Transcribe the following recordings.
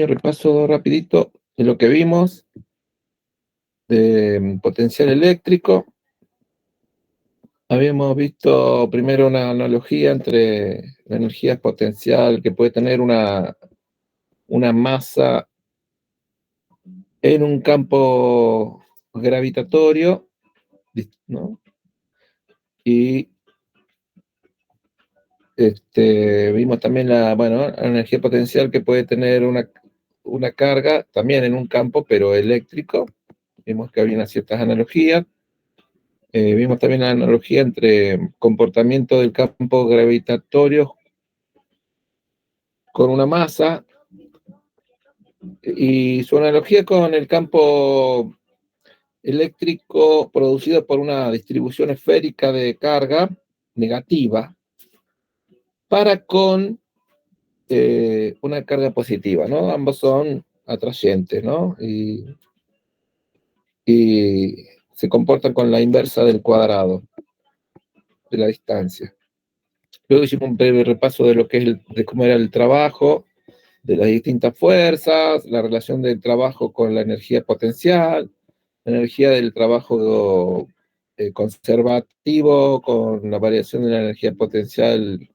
Repaso rapidito de lo que vimos de potencial eléctrico. Habíamos visto primero una analogía entre la energía potencial que puede tener una masa en un campo gravitatorio, ¿no? Y vimos también la energía potencial que puede tener una carga también en un campo, pero eléctrico. Vimos que había ciertas analogías. Vimos también la analogía entre comportamiento del campo gravitatorio con una masa y su analogía con el campo eléctrico producido por una distribución esférica de carga negativa para con una carga positiva, ¿no? Ambos son atrayentes, ¿no? Y se comportan con la inversa del cuadrado de la distancia. Luego hicimos un breve repaso de lo que es de cómo era el trabajo, de las distintas fuerzas, la relación del trabajo con la energía potencial, la energía del trabajo conservativo con la variación de la energía potencial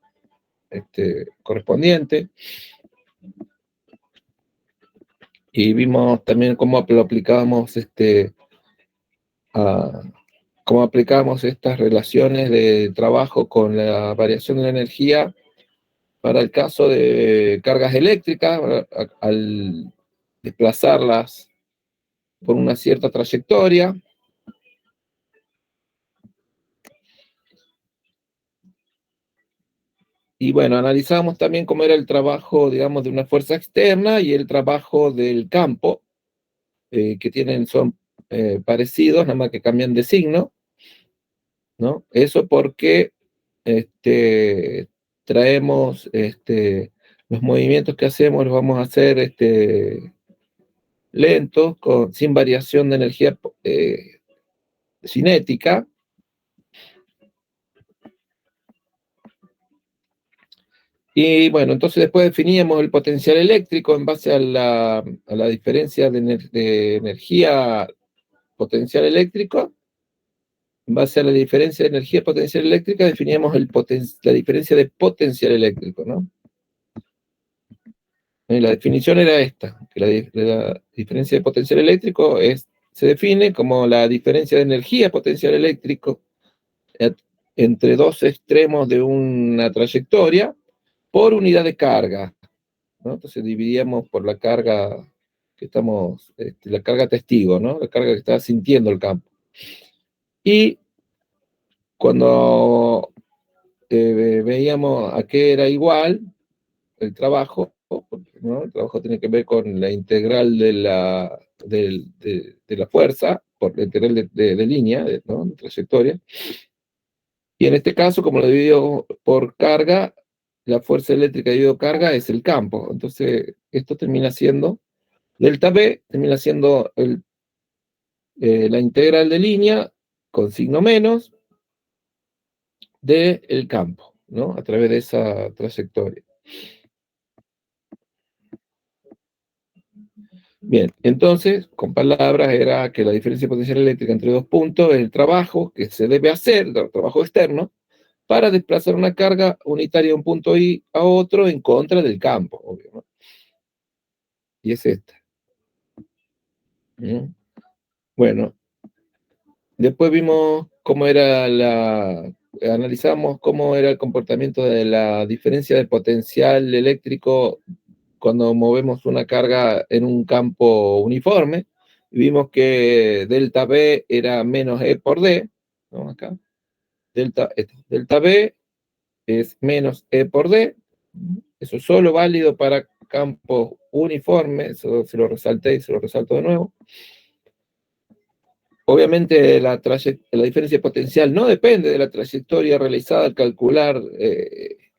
correspondiente. Y vimos también cómo lo aplicábamos cómo aplicamos estas relaciones de trabajo con la variación de la energía para el caso de cargas eléctricas, al desplazarlas por una cierta trayectoria. Y bueno, analizamos también cómo era el trabajo, digamos, de una fuerza externa y el trabajo del campo, que son parecidos, nada más que cambian de signo, ¿no? Eso porque traemos los movimientos que hacemos, los vamos a hacer lentos, sin variación de energía cinética. Y bueno, entonces después definíamos el potencial eléctrico en base a la diferencia de energía potencial eléctrico. En base a la diferencia de energía potencial eléctrica definíamos la diferencia de potencial eléctrico, ¿no? Y la definición era esta, que la diferencia de potencial eléctrico se define como la diferencia de energía potencial eléctrico entre dos extremos de una trayectoria por unidad de carga, ¿no? Entonces dividíamos por la carga que estamos, la carga testigo, ¿no? La carga que está sintiendo el campo. Y cuando veíamos a qué era igual el trabajo, ¿no? El trabajo tiene que ver con la integral de la fuerza, por la integral de línea, ¿no? De trayectoria. Y en este caso, como lo divido por carga, la fuerza eléctrica dividido carga es el campo. Entonces, esto termina siendo, delta B termina siendo la integral de línea con signo menos del campo, ¿no? A través de esa trayectoria. Bien, entonces, con palabras, era que la diferencia de potencial eléctrica entre dos puntos es el trabajo que se debe hacer, el trabajo externo, para desplazar una carga unitaria de un punto I a otro en contra del campo, obvio, ¿no? Y es esta. ¿Mm? Bueno, después vimos cómo era analizamos cómo era el comportamiento de la diferencia de potencial eléctrico cuando movemos una carga en un campo uniforme. Y vimos que delta B era menos E por D, ¿no? Acá. Delta B es menos E por D. Eso es solo válido para campos uniformes, eso se lo resalté y se lo resalto de nuevo. Obviamente la diferencia potencial no depende de la trayectoria realizada al calcular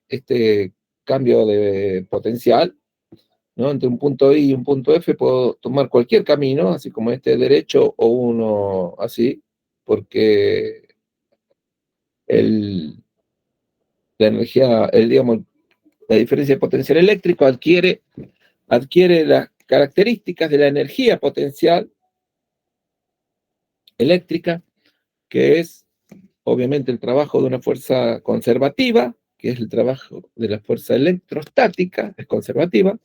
este cambio de potencial, ¿no? Entre un punto I y un punto F puedo tomar cualquier camino, así como este derecho o uno así, porque la energía, digamos, la diferencia de potencial eléctrico adquiere características de la energía potencial eléctrica, que es obviamente el trabajo de una fuerza conservativa, que es el trabajo de la fuerza electrostática, es conservativa,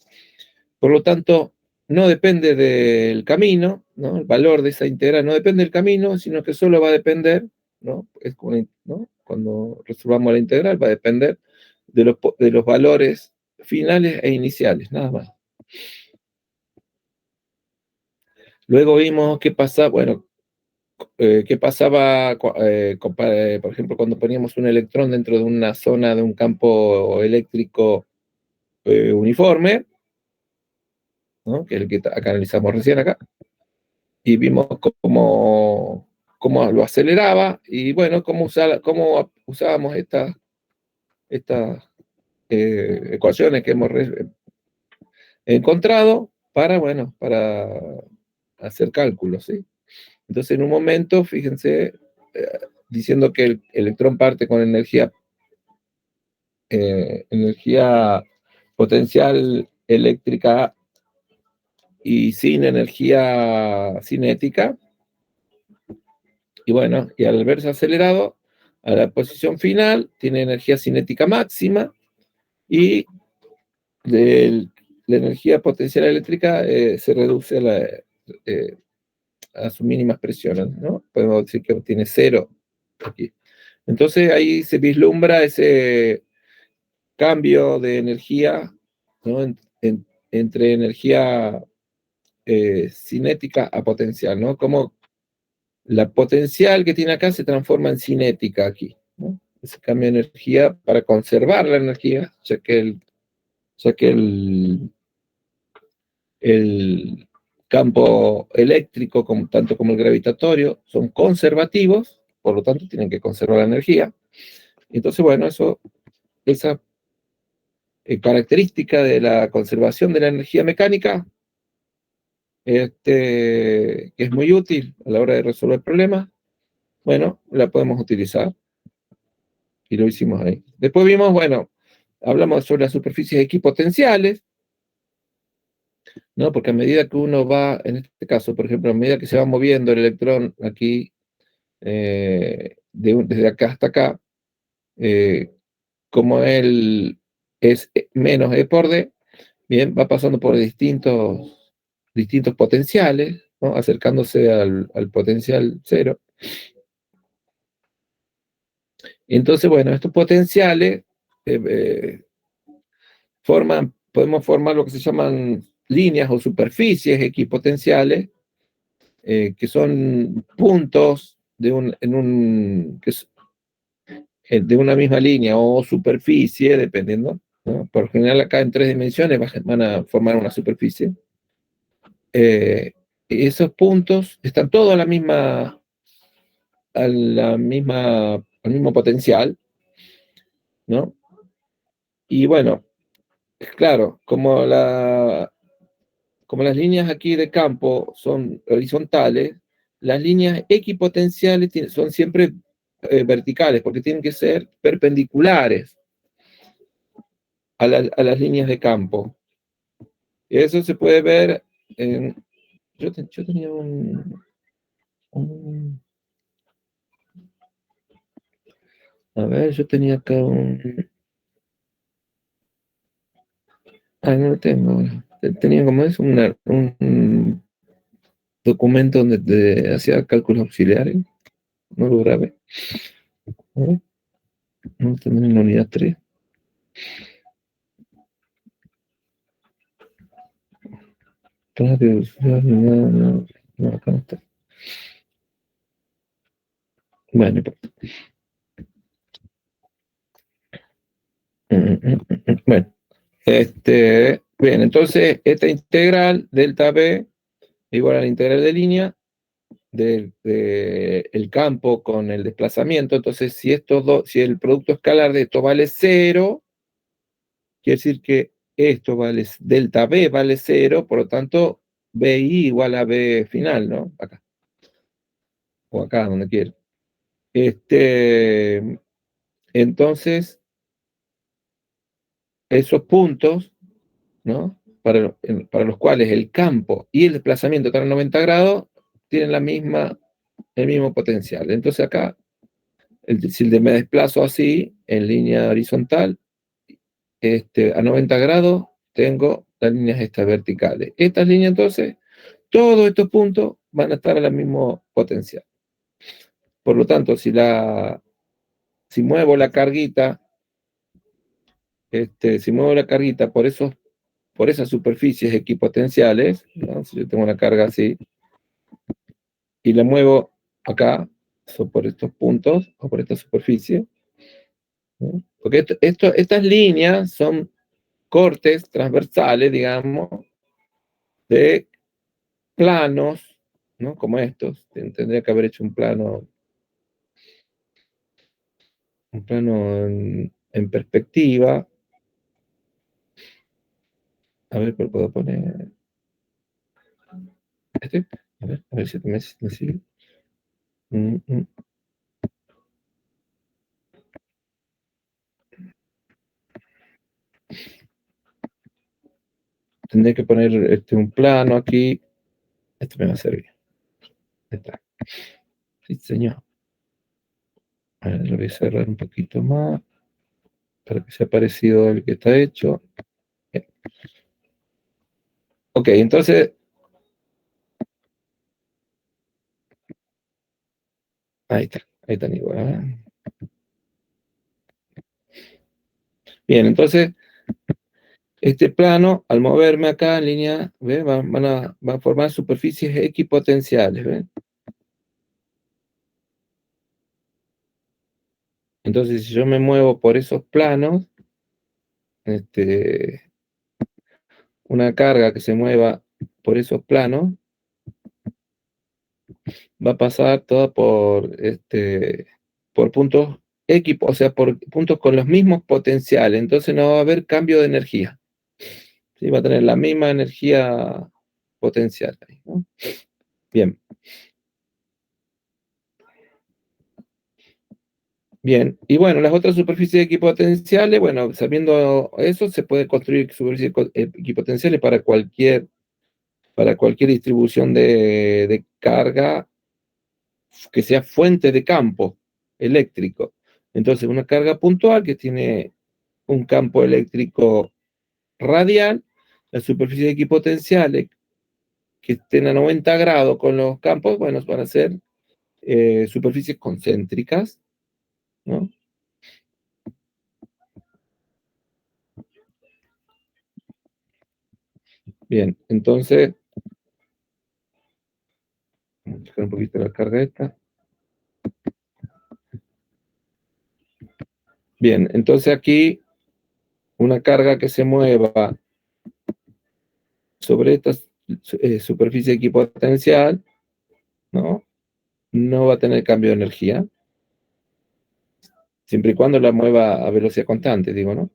por lo tanto, no depende del camino, ¿no? El valor de esa integral no depende del camino, sino que solo va a depender, ¿no? Es como, ¿no? Cuando resolvamos la integral, va a depender de los valores finales e iniciales, nada más. Luego vimos qué pasaba, bueno, qué pasaba, por ejemplo, cuando poníamos un electrón dentro de una zona de un campo eléctrico uniforme, ¿no? Que es el que acá analizamos recién acá, y vimos cómo lo aceleraba, y bueno, cómo usábamos estas ecuaciones que hemos encontrado para, bueno, para hacer cálculos, ¿sí? Entonces, en un momento, fíjense, diciendo que el electrón parte con energía potencial eléctrica y sin energía cinética, y bueno, y al verse acelerado a la posición final, tiene energía cinética máxima, y la energía potencial eléctrica se reduce a sus mínimas presiones, ¿no? Podemos decir que tiene cero aquí. Entonces ahí se vislumbra ese cambio de energía, ¿no? Entre energía cinética a potencial, ¿no? Como la potencial que tiene acá se transforma en cinética aquí, ¿no? Ese cambio de energía para conservar la energía, ya que el campo eléctrico, tanto como el gravitatorio, son conservativos, por lo tanto tienen que conservar la energía. Entonces, bueno, esa característica de la conservación de la energía mecánica, que es muy útil a la hora de resolver problemas, bueno, la podemos utilizar, y lo hicimos ahí. Después vimos, bueno, hablamos sobre las superficies equipotenciales, ¿no? Porque a medida que uno va, en este caso, por ejemplo, a medida que se va moviendo el electrón aquí, desde acá hasta acá, eh, como él es menos E por D, bien, va pasando por distintos potenciales, ¿no? Acercándose al potencial cero. Entonces, bueno, estos potenciales podemos formar lo que se llaman líneas o superficies equipotenciales, que son puntos de una misma línea o superficie, dependiendo, ¿no? Por lo general acá en 3 dimensiones van a formar una superficie. Esos puntos están todos al mismo potencial, ¿no? Y bueno, claro, como las líneas aquí de campo son horizontales, las líneas equipotenciales son siempre verticales, porque tienen que ser perpendiculares a las líneas de campo. Y eso se puede ver en... Yo tenía a ver, yo tenía acá no lo tengo. Tenía como es un documento donde hacía cálculos auxiliares. No lo grabé. A ver, no tendré en la unidad 3. Radio, no, no, acá no está. Bueno, bueno, bien, entonces esta integral delta B igual a la integral de línea el campo con el desplazamiento. Entonces, si el producto escalar de esto vale 0, quiere decir que delta B vale 0, por lo tanto, BI igual a B final, ¿no? Acá, o acá, donde quiera. Entonces, esos puntos, ¿no? para los cuales el campo y el desplazamiento están a 90 grados, tienen el mismo potencial. Entonces acá, si me desplazo así, en línea horizontal, a 90 grados, tengo las líneas estas verticales. Estas líneas, entonces, todos estos puntos van a estar al mismo potencial. Por lo tanto, si muevo la carguita, por esas superficies equipotenciales, ¿no? Si yo tengo una carga así, y la muevo acá, por estos puntos, o por esta superficie, ¿no? Porque estas líneas son cortes transversales, digamos, de planos, ¿no? Como estos. Tendría que haber hecho un plano en perspectiva. A ver, pero puedo poner este. A ver si me sigue. Mm, mm. Tendré que poner un plano aquí. Esto me va a servir. Ahí está. Sí, señor. A ver, lo voy a cerrar un poquito más para que sea parecido al que está hecho. Bien. Ok, entonces, ahí están igual. ¿Eh? Bien, entonces, este plano, al moverme acá en línea, ¿ve? Va a formar superficies equipotenciales, ¿ven? Entonces, si yo me muevo por esos planos, una carga que se mueva por esos planos, va a pasar toda por puntos o sea, por puntos con los mismos potenciales. Entonces no va a haber cambio de energía. ¿Sí? Va a tener la misma energía potencial ahí, ¿no? Bien. Bien, y bueno, las otras superficies equipotenciales, bueno, sabiendo eso, se puede construir superficies equipotenciales para cualquier distribución de carga que sea fuente de campo eléctrico. Entonces, una carga puntual que tiene un campo eléctrico radial, las superficies equipotenciales que estén a 90 grados con los campos, bueno, van a ser superficies concéntricas, ¿no? Bien, entonces, vamos a checar un poquito la carga esta. Bien, entonces aquí una carga que se mueva sobre esta superficie equipotencial, ¿no? No va a tener cambio de energía, siempre y cuando la mueva a velocidad constante, digo, ¿no?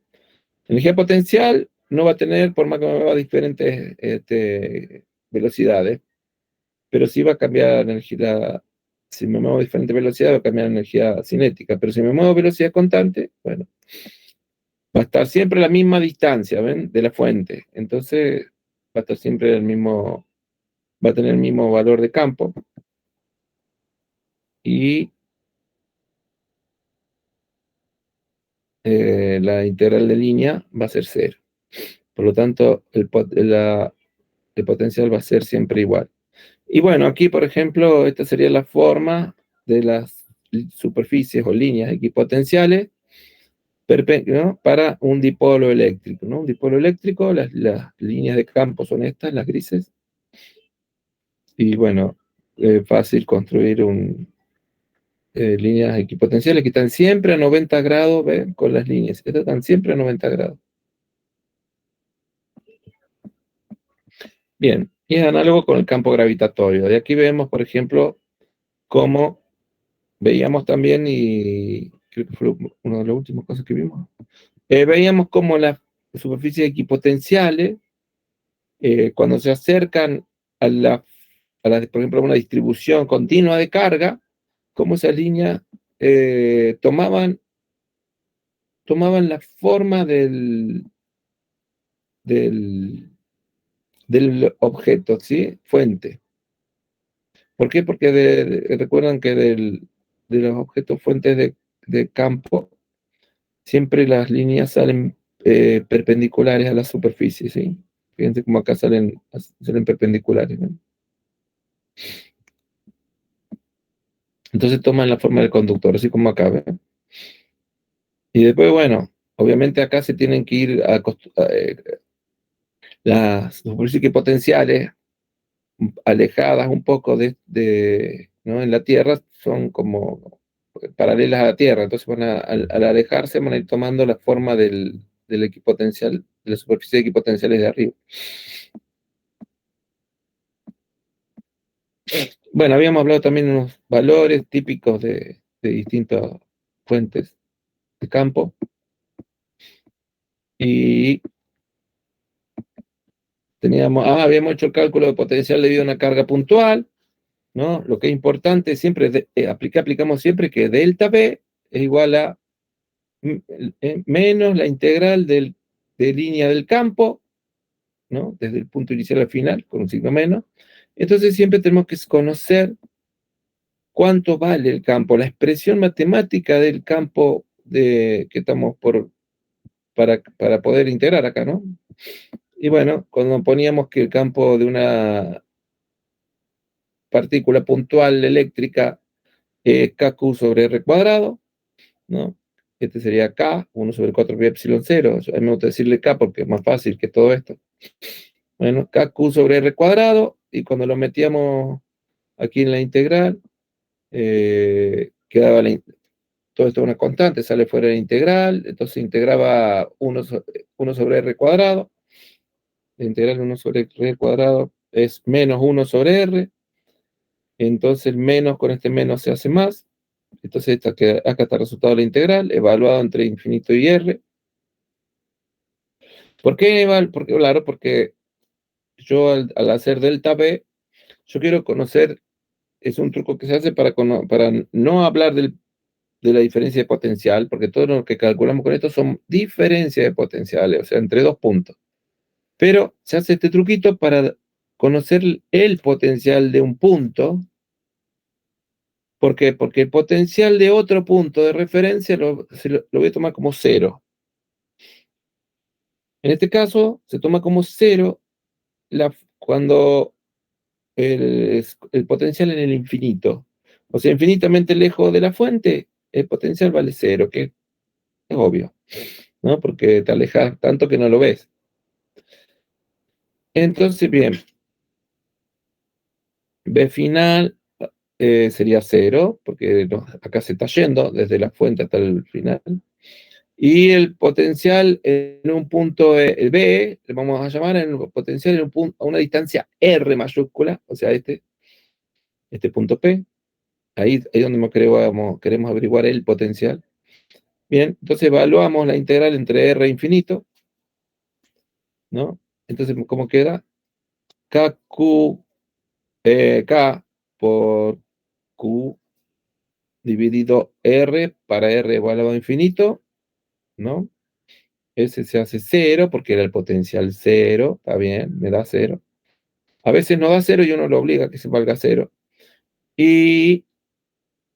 Energía potencial no va a tener, por más que mueva a diferentes velocidades, pero sí va a cambiar energía. Si me muevo a diferentes velocidades, va a cambiar energía cinética, pero si me muevo a velocidad constante, bueno, va a estar siempre a la misma distancia, ¿ven? De la fuente. Entonces, va a estar siempre va a tener el mismo valor de campo y la integral de línea va a ser cero. Por lo tanto, el potencial va a ser siempre igual. Y bueno, aquí, por ejemplo, esta sería la forma de las superficies o líneas equipotenciales, ¿no? Para un dipolo eléctrico, ¿no? Un dipolo eléctrico, las líneas de campo son estas, las grises. Y bueno, fácil construir líneas equipotenciales que están siempre a 90 grados, ¿ven? Con las líneas. Estas están siempre a 90 grados. Bien, y es análogo con el campo gravitatorio. De aquí vemos, por ejemplo, cómo veíamos también, y creo que fue una de las últimas cosas que vimos, veíamos cómo las superficies equipotenciales, cuando se acercan por ejemplo, a una distribución continua de carga, cómo esas líneas tomaban la forma del del objeto, ¿sí? Fuente. ¿Por qué? Porque recuerdan que de los objetos fuentes de campo, siempre las líneas salen perpendiculares a la superficie, ¿sí? Fíjense cómo acá salen perpendiculares, ¿no? Entonces toman la forma del conductor, así como acá, ¿ven? Y después, bueno, obviamente acá se tienen que ir las superficies potenciales alejadas un poco ¿no? En la Tierra son como paralelas a la Tierra, entonces al alejarse van a ir tomando la forma del equipotencial, de la superficie de equipotenciales de arriba. Bueno, habíamos hablado también de unos valores típicos de distintas fuentes de campo, y habíamos hecho el cálculo de potencial debido a una carga puntual, ¿no? Lo que es importante siempre, aplicamos siempre que delta B es igual a menos la integral de línea del campo, ¿no? Desde el punto inicial al final, con un signo menos. Entonces siempre tenemos que conocer cuánto vale el campo, la expresión matemática del campo que estamos para poder integrar acá, ¿no? Y bueno, cuando poníamos que el campo de una partícula puntual eléctrica es KQ sobre R cuadrado, ¿no? Este sería K, 1 sobre 4 pi epsilon 0. A mí me gusta decirle K porque es más fácil que todo esto. Bueno, KQ sobre R cuadrado, y cuando lo metíamos aquí en la integral, quedaba todo esto es una constante, sale fuera de la integral, entonces integraba 1 sobre R cuadrado, la integral de 1 sobre R cuadrado es menos 1 sobre R, entonces el menos con este menos se hace más, entonces acá está el resultado de la integral, evaluado entre infinito y R. ¿Por qué, Val? Porque, claro, porque yo al hacer delta B, yo quiero conocer, es un truco que se hace para no hablar de la diferencia de potencial, porque todo lo que calculamos con esto son diferencias de potenciales, o sea, entre dos puntos. Pero se hace este truquito para conocer el potencial de un punto. ¿Por qué? Porque el potencial de otro punto de referencia lo voy a tomar como cero. En este caso, se toma como cero cuando el potencial en el infinito. O sea, infinitamente lejos de la fuente, el potencial vale cero, que es obvio, ¿no? Porque te alejas tanto que no lo ves. Entonces, bien, B final sería cero, porque acá se está yendo desde la fuente hasta el final. Y el potencial en un punto B, le vamos a llamar en el potencial a una distancia R mayúscula, o sea, este punto P, ahí donde queremos averiguar el potencial. Bien, entonces evaluamos la integral entre R e infinito, ¿no? Entonces, ¿cómo queda? K por Q dividido R para R igual a infinito, ¿no? Ese se hace cero porque era el potencial cero, está bien, me da cero. A veces no da cero y uno lo obliga a que se valga cero. Y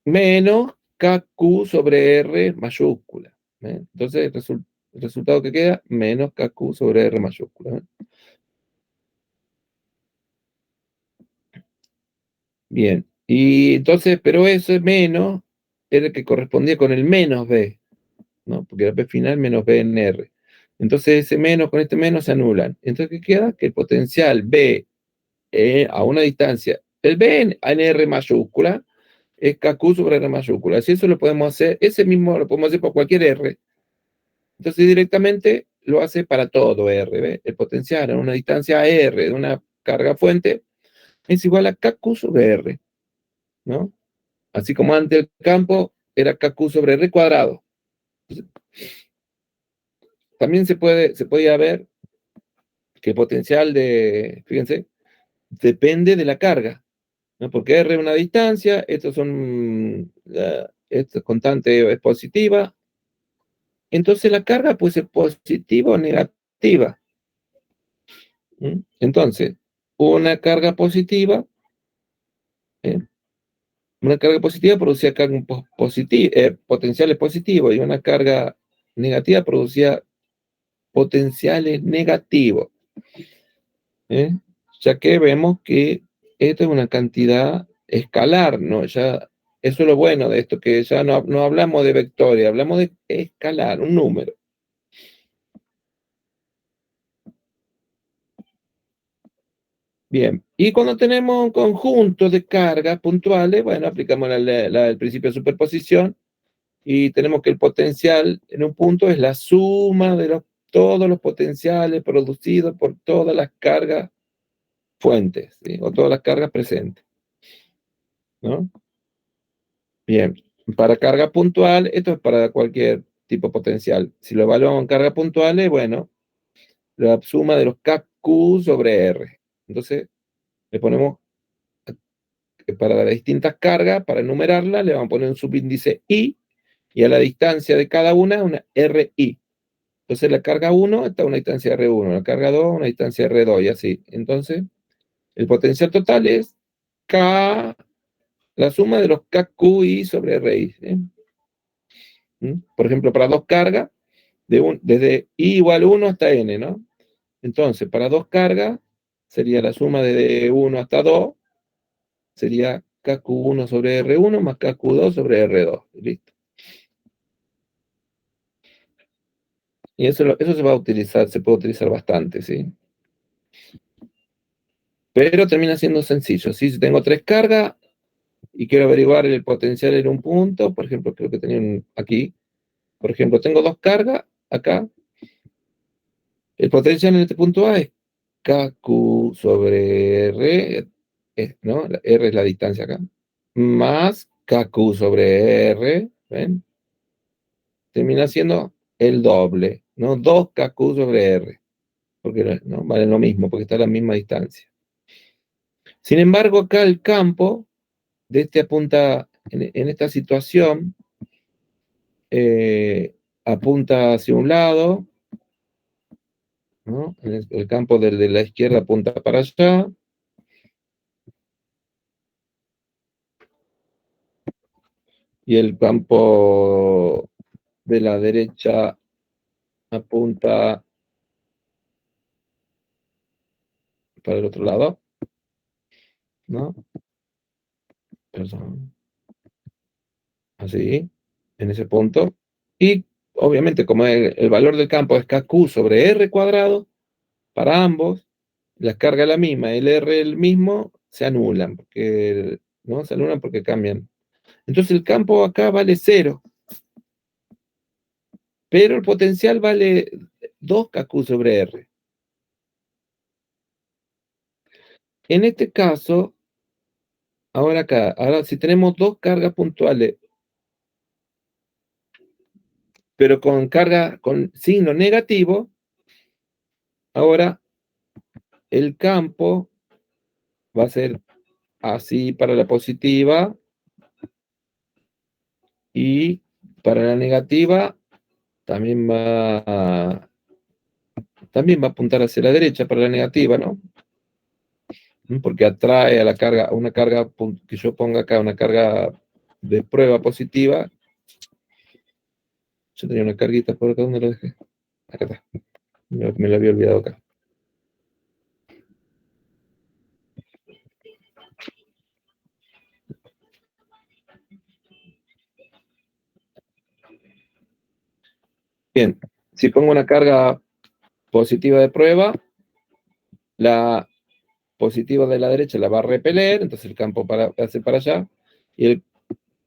menos KQ sobre R mayúscula. Entonces el resultado que queda, menos KQ sobre R mayúscula. Bien, y entonces, pero ese menos era el que correspondía con el menos B, ¿no? Porque era B final menos B en R. Entonces ese menos con este menos se anulan. Entonces, ¿qué queda? Que el potencial B a una distancia, el B en R mayúscula, es KQ sobre R mayúscula. Si eso lo podemos hacer, ese mismo lo podemos hacer por cualquier R. Entonces directamente lo hace para todo R. ¿Ve? El potencial a una distancia R de una carga fuente es igual a KQ sobre R, ¿no? Así como antes el campo era KQ sobre R cuadrado. También se podía ver que el potencial fíjense, depende de la carga, ¿no? Porque R es una distancia, esta constante es positiva, entonces la carga puede ser positiva o negativa. Entonces, una carga positiva, ¿eh? Una carga positiva producía potenciales positivos y una carga negativa producía potenciales negativos, ¿eh? Ya que vemos que esto es una cantidad escalar, ¿no? Ya, eso es lo bueno de esto, que ya no hablamos de vectores, hablamos de escalar, un número. Bien, y cuando tenemos un conjunto de cargas puntuales, bueno, aplicamos el principio de superposición y tenemos que el potencial en un punto es la suma de todos los potenciales producidos por todas las cargas fuentes, ¿sí? O todas las cargas presentes, ¿no? Bien, para carga puntual, esto es para cualquier tipo potencial. Si lo evaluamos en cargas puntuales, bueno, la suma de los KQ sobre R. Entonces, le ponemos para las distintas cargas, para enumerarlas, le vamos a poner un subíndice I y a la distancia de cada una RI. Entonces la carga 1 está a una distancia R1, la carga 2 a una distancia R2 y así. Entonces, el potencial total es K, la suma de los KQI sobre RI. ¿Sí? Por ejemplo, para dos cargas, desde I igual 1 hasta N, ¿no? Entonces, para dos cargas, sería la suma de 1 hasta 2, sería KQ1 sobre R1 más KQ2 sobre R2. Listo. Y eso se va a utilizar, se puede utilizar bastante, ¿sí? Pero termina siendo sencillo, ¿sí? Si tengo tres cargas y quiero averiguar el potencial en un punto, por ejemplo, creo que tenía aquí, por ejemplo, tengo dos cargas acá, el potencial en este punto A es KQ sobre R, ¿no? R es la distancia acá, más KQ sobre R, ¿ven? Termina siendo el doble, ¿no? 2KQ sobre R, porque no vale lo mismo, porque está a la misma distancia. Sin embargo, acá el campo de este apunta, en esta situación, apunta hacia un lado, ¿no? El campo de la izquierda apunta para allá, y el campo de la derecha apunta para el otro lado, ¿no? Perdón, así, en ese punto. Y obviamente, como el valor del campo es KQ sobre R cuadrado, para ambos, la carga es la misma, el R el mismo, se anulan, porque, ¿no? Se anulan porque cambian. Entonces el campo acá vale 0, pero el potencial vale 2KQ sobre R. En este caso, ahora si tenemos dos cargas puntuales, pero con signo negativo, ahora el campo va a ser así para la positiva y para la negativa también también va a apuntar hacia la derecha para la negativa, ¿no? Porque atrae a la carga, a una carga que yo ponga acá, una carga de prueba positiva. Yo tenía una carguita por acá, ¿dónde lo dejé? Acá está, me lo había olvidado acá. Bien, si pongo una carga positiva de prueba, la positiva de la derecha la va a repeler, entonces el campo hace para allá, y el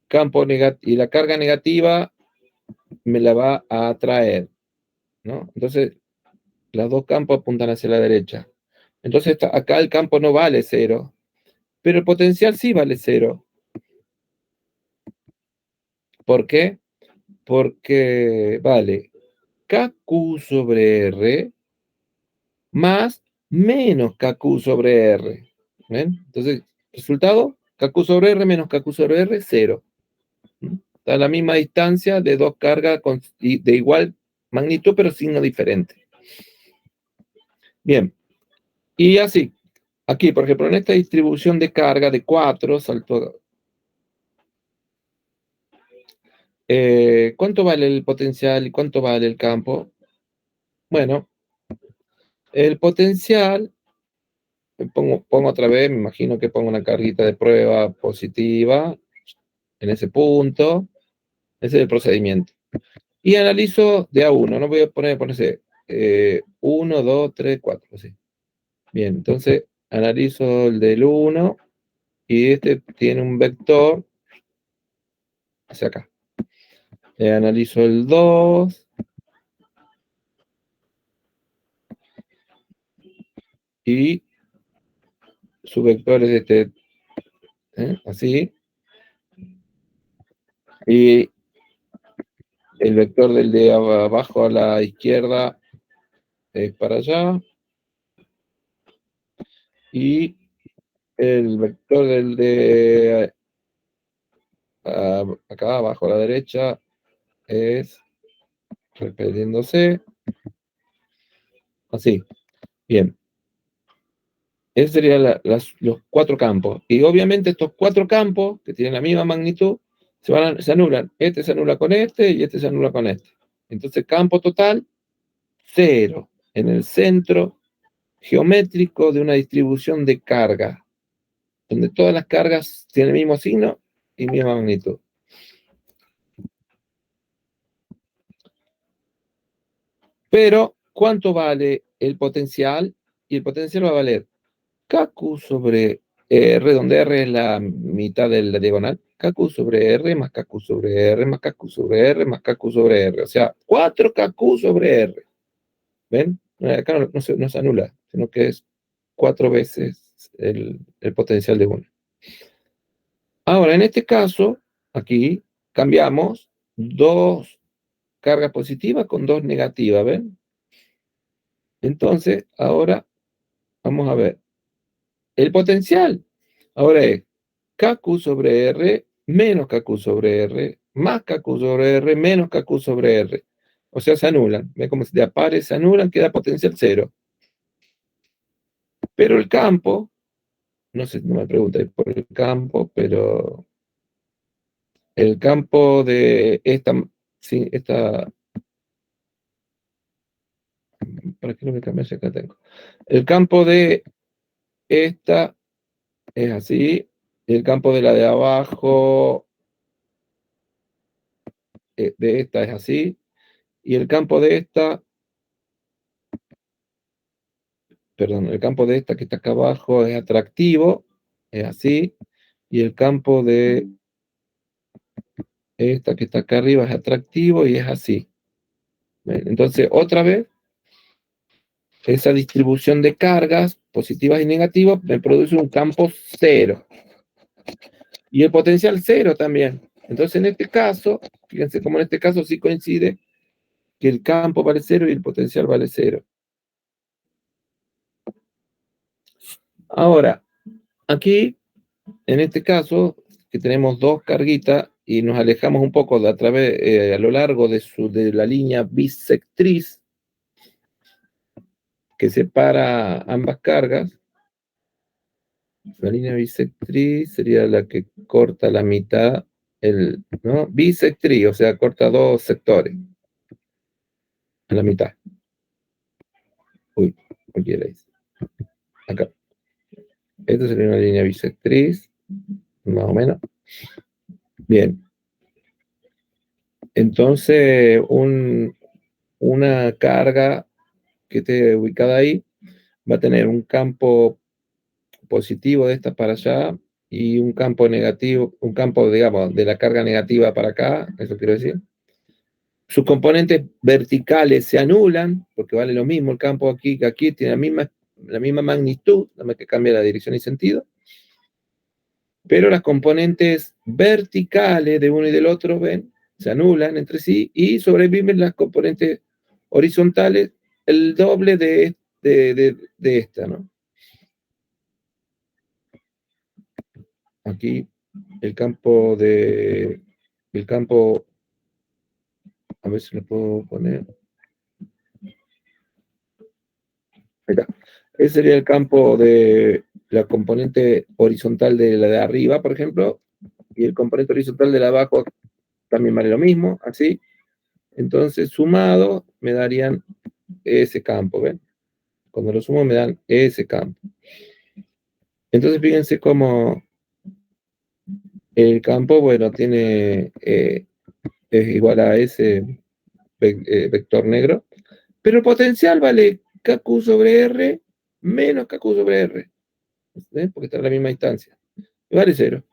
campo y la carga negativa me la va a atraer, ¿no? Entonces, los dos campos apuntan hacia la derecha. Entonces, acá el campo no vale 0, pero el potencial sí vale 0. ¿Por qué? Porque vale KQ sobre R más menos KQ sobre R. ¿Ven? Entonces, resultado, KQ sobre R menos KQ sobre R, 0. Está a la misma distancia de dos cargas de igual magnitud, pero signo diferente. Bien, Y así, aquí, por ejemplo, en esta distribución de carga de 4, salto. ¿Cuánto vale el potencial y cuánto vale el campo? Bueno, el potencial, pongo otra vez, me imagino que pongo una carguita de prueba positiva en ese punto. Ese es el procedimiento. Y analizo de a uno, no voy a ponerse 1, 2, 3, 4, así. Bien, entonces analizo el del 1 y este tiene un vector hacia acá. Analizo el 2 y su vector es este, así. Y el vector del de abajo a la izquierda es para allá. Y el vector del de acá abajo a la derecha es repeliéndose. Así. Bien. Esos serían los 4 campos. Y obviamente estos 4 campos, que tienen la misma magnitud, se anulan. Este se anula con este y este se anula con este. Entonces, campo total, 0. En el centro geométrico de una distribución de carga, donde todas las cargas tienen el mismo signo y misma magnitud. Pero, ¿cuánto vale el potencial? Y el potencial va a valer KQ sobre R, donde R es la mitad de la diagonal, KQ sobre R más KQ sobre R más KQ sobre R más KQ sobre R. O sea, 4KQ sobre R. ¿Ven? Acá no se anula, sino que es 4 veces el potencial de 1. Ahora, en este caso, aquí cambiamos 2 cargas positivas con 2 negativas, ¿ven? Entonces, ahora vamos a ver. El potencial ahora es KQ sobre R menos KQ sobre R más KQ sobre R menos KQ sobre R. O sea, se anulan. ¿Ven cómo se aparece? Se anulan, queda potencial 0. Pero el campo, no sé, no me preguntéis por el campo, pero el campo de esta, sí, ¿para qué no me cambié? Acá tengo. El campo de esta es así, el campo de la de abajo de esta es así, y el campo de esta, perdón, el campo de esta que está acá abajo es atractivo, es así, y el campo de esta que está acá arriba es atractivo y es así. Entonces, otra vez, esa distribución de cargas positivas y negativas me produce un campo 0. Y el potencial 0 también. Entonces, en este caso, fíjense cómo en este caso sí coincide que el campo vale 0 y el potencial vale 0. Ahora, aquí, en este caso, que tenemos 2 carguitas y nos alejamos un poco a lo largo de la línea bisectriz que separa ambas cargas. La línea bisectriz sería la que corta la mitad, ¿no? Bisectriz, o sea, corta 2 sectores a la mitad. Uy, cualquiera dice. Acá. Esta sería una línea bisectriz, más o menos. Bien. Entonces, una carga que esté ubicada ahí va a tener un campo positivo de esta para allá y un campo negativo, un campo, digamos, de la carga negativa para acá, eso quiero decir. Sus componentes verticales se anulan, porque vale lo mismo el campo aquí que aquí, tiene la misma magnitud, nada más que cambia la dirección y sentido. Pero las componentes verticales de uno y del otro, ven, se anulan entre sí y sobreviven las componentes horizontales, el doble de esta, ¿no? Aquí el campo, a ver si lo puedo poner. Ahí está. Ese sería el campo de la componente horizontal de la de arriba, por ejemplo, y el componente horizontal de la de abajo también vale lo mismo, así. Entonces, sumado, me darían ese campo, ¿ven? Cuando lo sumo, me dan ese campo. Entonces, fíjense cómo el campo, bueno, tiene, es igual a ese vector negro, pero el potencial vale KQ sobre R menos KQ sobre R, ¿ven? Porque está en la misma distancia. Vale cero.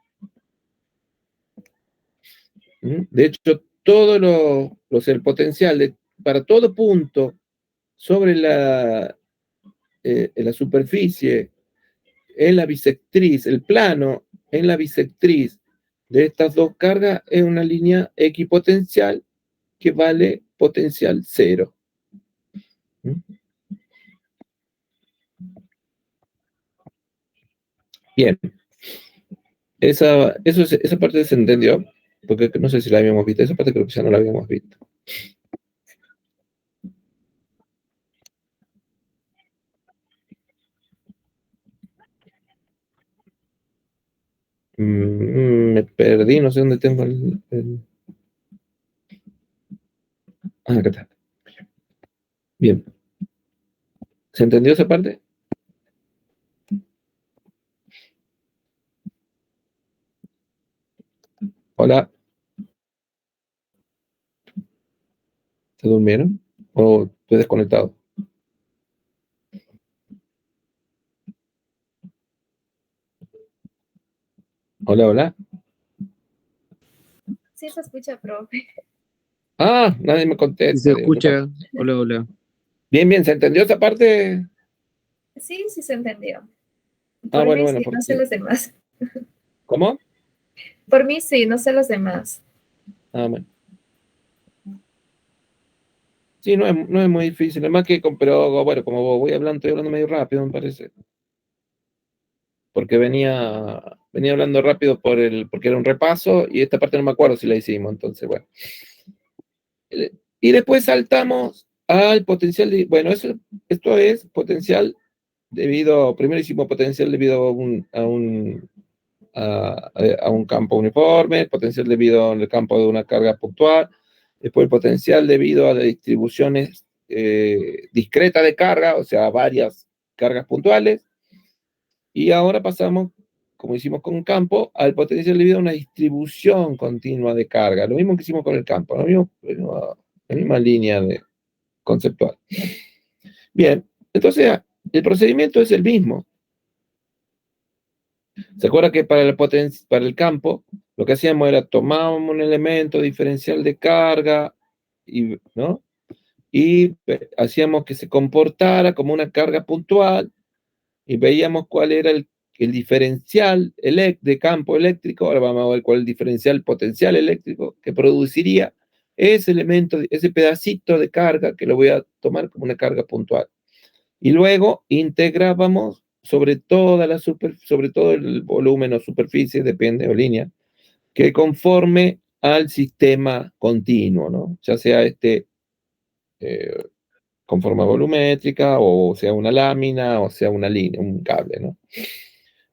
De hecho, el potencial para todo punto sobre la superficie, en la bisectriz, el plano en la bisectriz de estas dos cargas es una línea equipotencial que vale potencial cero. Bien, esa parte se entendió, porque no sé si la habíamos visto, esa parte creo que ya no la habíamos visto. Me perdí, no sé dónde tengo acá está. Bien. ¿Se entendió esa parte? Hola. ¿Se durmieron? ¿O estoy desconectado? Hola, hola. Sí se escucha, profe. Ah, nadie me Sí se contesta. Digo, ¿qué pasa? escucha. Hola, hola. Bien, bien, ¿se entendió esa parte? Sí, sí se entendió. Ah, Por bueno, mí bueno, sí, no sé porque... los demás. ¿Cómo? Por mí sí, no sé los demás. Ah, bueno. Sí, no es muy difícil, es más que, pero bueno, como voy hablando, estoy hablando medio rápido, me parece. Porque venía hablando rápido porque era un repaso y esta parte no me acuerdo si la hicimos, entonces, bueno. Y después saltamos al potencial, bueno, esto es potencial primero hicimos potencial debido a un campo uniforme, potencial debido al campo de una carga puntual, después el potencial debido a las distribuciones discretas de carga, o sea, varias cargas puntuales, y ahora pasamos, como hicimos con un campo, al potencial debido a una distribución continua de carga, lo mismo que hicimos con el campo, la misma línea conceptual. Bien, entonces el procedimiento es el mismo. ¿Se acuerda que para el campo lo que hacíamos era tomábamos un elemento diferencial de carga ¿no? Y hacíamos que se comportara como una carga puntual y veíamos cuál era el diferencial de campo eléctrico? Ahora vamos a ver cuál es el diferencial potencial eléctrico que produciría ese elemento, ese pedacito de carga que lo voy a tomar como una carga puntual. Y luego integrábamos sobre todo el volumen o superficie, depende, o línea, que conforme al sistema continuo, ¿no? Ya sea eh, con forma volumétrica, o sea una lámina, o sea una línea, un cable, ¿no?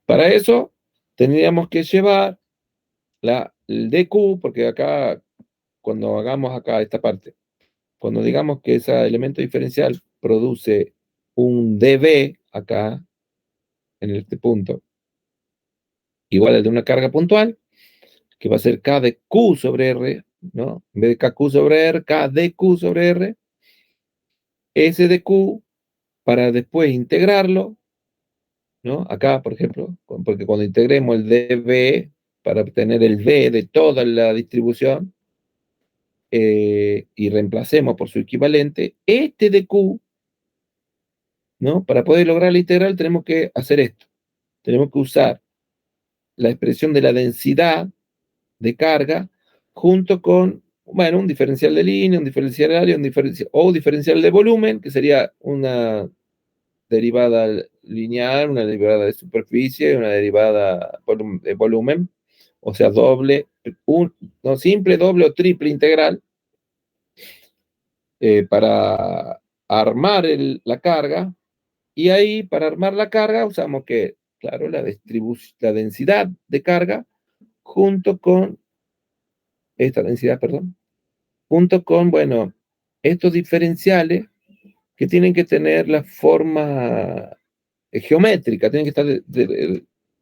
Para eso tendríamos que llevar el DQ, porque acá, cuando hagamos acá esta parte, cuando digamos que ese elemento diferencial produce un dB acá, en este punto, igual al de una carga puntual, que va a ser K de Q sobre R, ¿no? En vez de KQ sobre R, K de Q sobre R, S de Q, para después integrarlo, ¿no? Acá, por ejemplo, porque cuando integremos el dB para obtener el V de toda la distribución, y reemplacemos por su equivalente, este de Q, ¿no? Para poder lograr la integral tenemos que hacer esto. Tenemos que usar la expresión de la densidad de carga junto con, bueno, un diferencial de línea, un diferencial de área, o diferencial de volumen, que sería una derivada lineal, una derivada de superficie, una derivada de volumen, o sea, no, simple, doble o triple integral, para armar la carga, Y ahí, para armar la carga, usamos que, claro, la densidad de carga junto con esta densidad, perdón, junto con, bueno, estos diferenciales que tienen que tener la forma geométrica, tienen que estar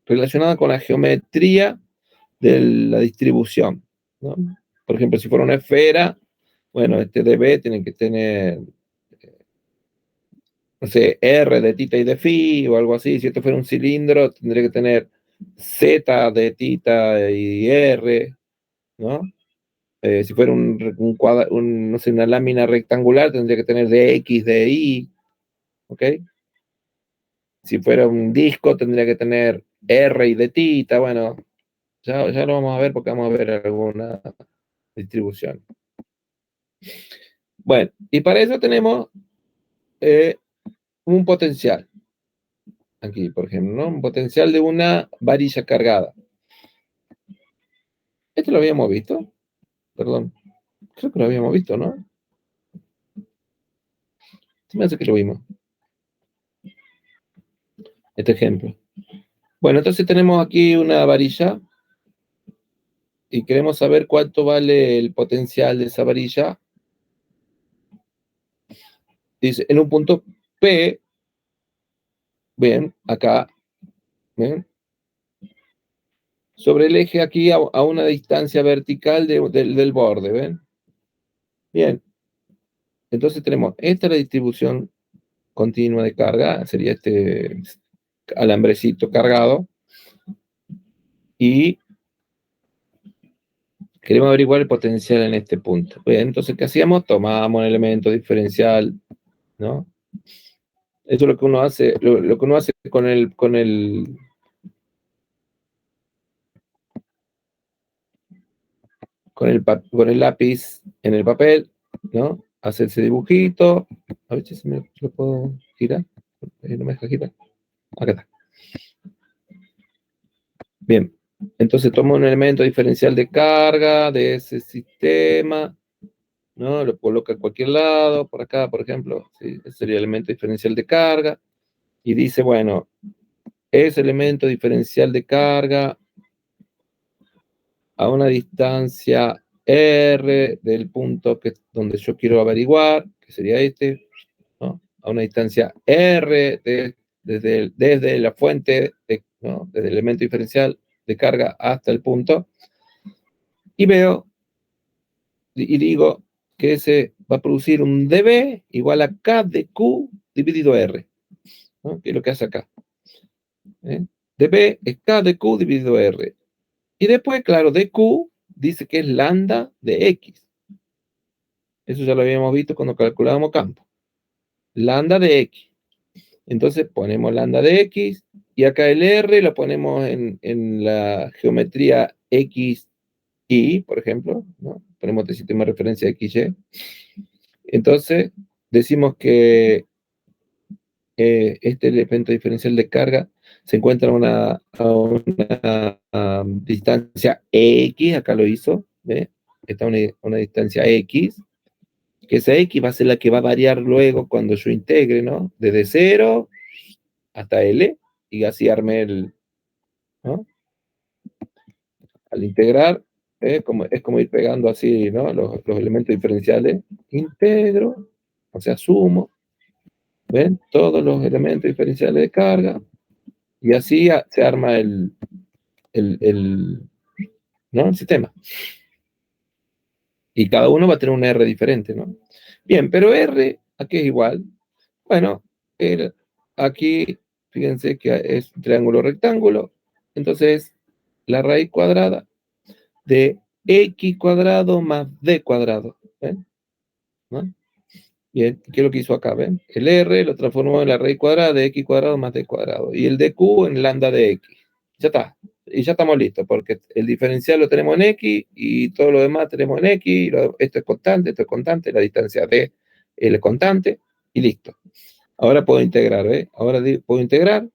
relacionadas con la geometría de la distribución, ¿no? Por ejemplo, si fuera una esfera, bueno, este dB tiene que tener, no sé, R de tita y de phi o algo así. Si esto fuera un cilindro, tendría que tener Z de tita y R, ¿no? Si fuera no sé, una lámina rectangular, tendría que tener dx de y, ¿ok? Si fuera un disco, tendría que tener R y de tita. Bueno, ya lo vamos a ver porque vamos a ver alguna distribución. Bueno, y para eso tenemos un potencial. Aquí, por ejemplo, ¿no? Un potencial de una varilla cargada. Esto lo habíamos visto. Perdón. Creo que lo habíamos visto, ¿no? Se me hace que lo vimos. Este ejemplo. Bueno, entonces tenemos aquí una varilla y queremos saber cuánto vale el potencial de esa varilla. Dice, en un punto P, bien, acá, bien, sobre el eje aquí a una distancia vertical del borde, ¿ven? Bien, entonces tenemos, esta es la distribución continua de carga, sería este alambrecito cargado, y queremos averiguar el potencial en este punto. Bien, entonces, ¿qué hacíamos? Tomábamos un elemento diferencial, ¿no? Eso es lo que uno hace, lo que uno hace con el lápiz en el papel, ¿no? Hace ese dibujito. A ver si me lo puedo girar. No me deja girar. Acá está. Bien. Entonces tomo un elemento diferencial de carga de ese sistema, ¿no? Lo coloca en cualquier lado, por acá, por ejemplo. ¿Sí? Ese sería el elemento diferencial de carga. Y dice, bueno, ese elemento diferencial de carga a una distancia R del punto donde yo quiero averiguar, que sería este, ¿no? A una distancia R desde la fuente, ¿no? Desde el elemento diferencial de carga hasta el punto, y veo y digo que ese va a producir un dB igual a K de Q dividido R, ¿no? Que es lo que hace acá. dB es K de Q dividido R. Y después, claro, dQ dice que es lambda de X. Eso ya lo habíamos visto cuando calculábamos campo. Lambda de X. Entonces ponemos lambda de X y acá el R lo ponemos en la geometría XY, por ejemplo, ¿no? Ponemos el sistema de referencia XY. Entonces decimos que este elemento diferencial de carga se encuentra a una distancia X, acá lo hizo, ¿ve? Está a una distancia X, que esa X va a ser la que va a variar luego cuando yo integre, ¿no? Desde 0 hasta L, y así armé ¿no? Al integrar, es como ir pegando así, ¿no? Los elementos diferenciales, integro, o sea, sumo, ¿ven? Todos los elementos diferenciales de carga, y así se arma ¿no? El sistema. Y cada uno va a tener un R diferente, ¿no? Bien, pero R, aquí es igual. Bueno, aquí, fíjense que es un triángulo rectángulo, entonces la raíz cuadrada de X cuadrado más D cuadrado, ¿ven? ¿No? Bien, ¿qué es lo que hizo acá? ¿Ven? El R lo transformó en la raíz cuadrada de X cuadrado más D cuadrado, y el DQ en lambda de X. Ya está. Y ya estamos listos, porque el diferencial lo tenemos en X y todo lo demás tenemos en X. Esto es constante, la distancia D es constante y listo. Ahora puedo integrar, ¿ves? Ahora puedo integrar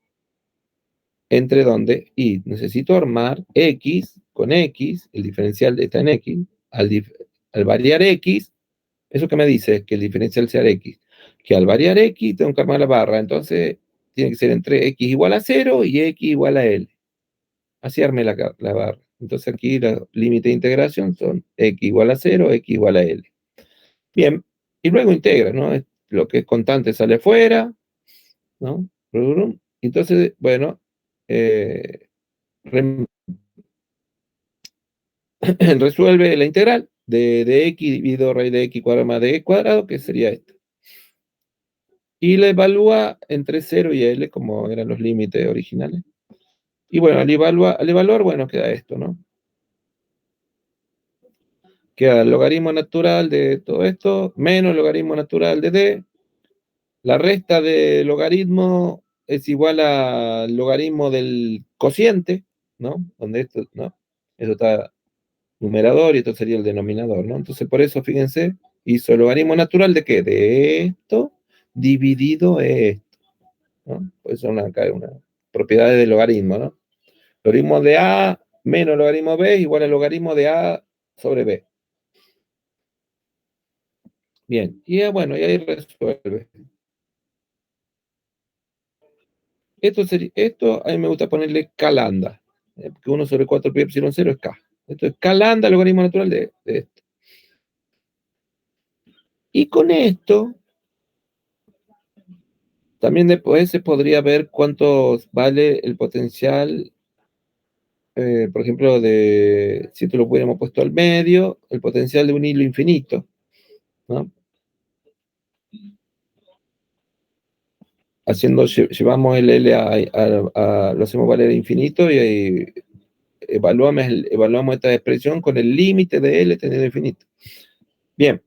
entre dónde, y necesito armar X con X, el diferencial está en X, al variar X, ¿eso que me dice? Que el diferencial sea X. Que al variar X tengo que armar la barra, entonces tiene que ser entre x igual a 0 y x igual a L. Así armé la barra. Entonces aquí los límites de integración son x igual a 0, x igual a L. Bien, y luego integra, ¿no? Lo que es constante sale afuera, ¿no? Entonces, bueno, resuelve la integral de x dividido raíz de x cuadrado más de x cuadrado, que sería esto. Y la evalúa entre 0 y L, como eran los límites originales. Y bueno, al evaluar, bueno, queda esto, ¿no? Queda el logaritmo natural de todo esto, menos el logaritmo natural de d. La resta de logaritmo es igual al logaritmo del cociente, ¿no? Donde esto, ¿no? Eso está numerador y esto sería el denominador, ¿no? Entonces, por eso, fíjense, hizo el logaritmo natural de ¿qué? De esto dividido esto, ¿no? Pues son acá una propiedades del logaritmo, ¿no? Logaritmo de A menos logaritmo B igual al logaritmo de A sobre B. Bien, y bueno, y ahí resuelve. Esto a mí me gusta ponerle K lambda, porque 1 sobre 4 pi epsilon 0 es K. Esto es K lambda, logaritmo natural de esto. Y con esto, también después se podría ver cuánto vale el potencial, por ejemplo, si esto lo hubiéramos puesto al medio, el potencial de un hilo infinito, ¿no? Llevamos el L lo hacemos valer a infinito y ahí evaluamos esta expresión con el límite de L teniendo infinito. Bien.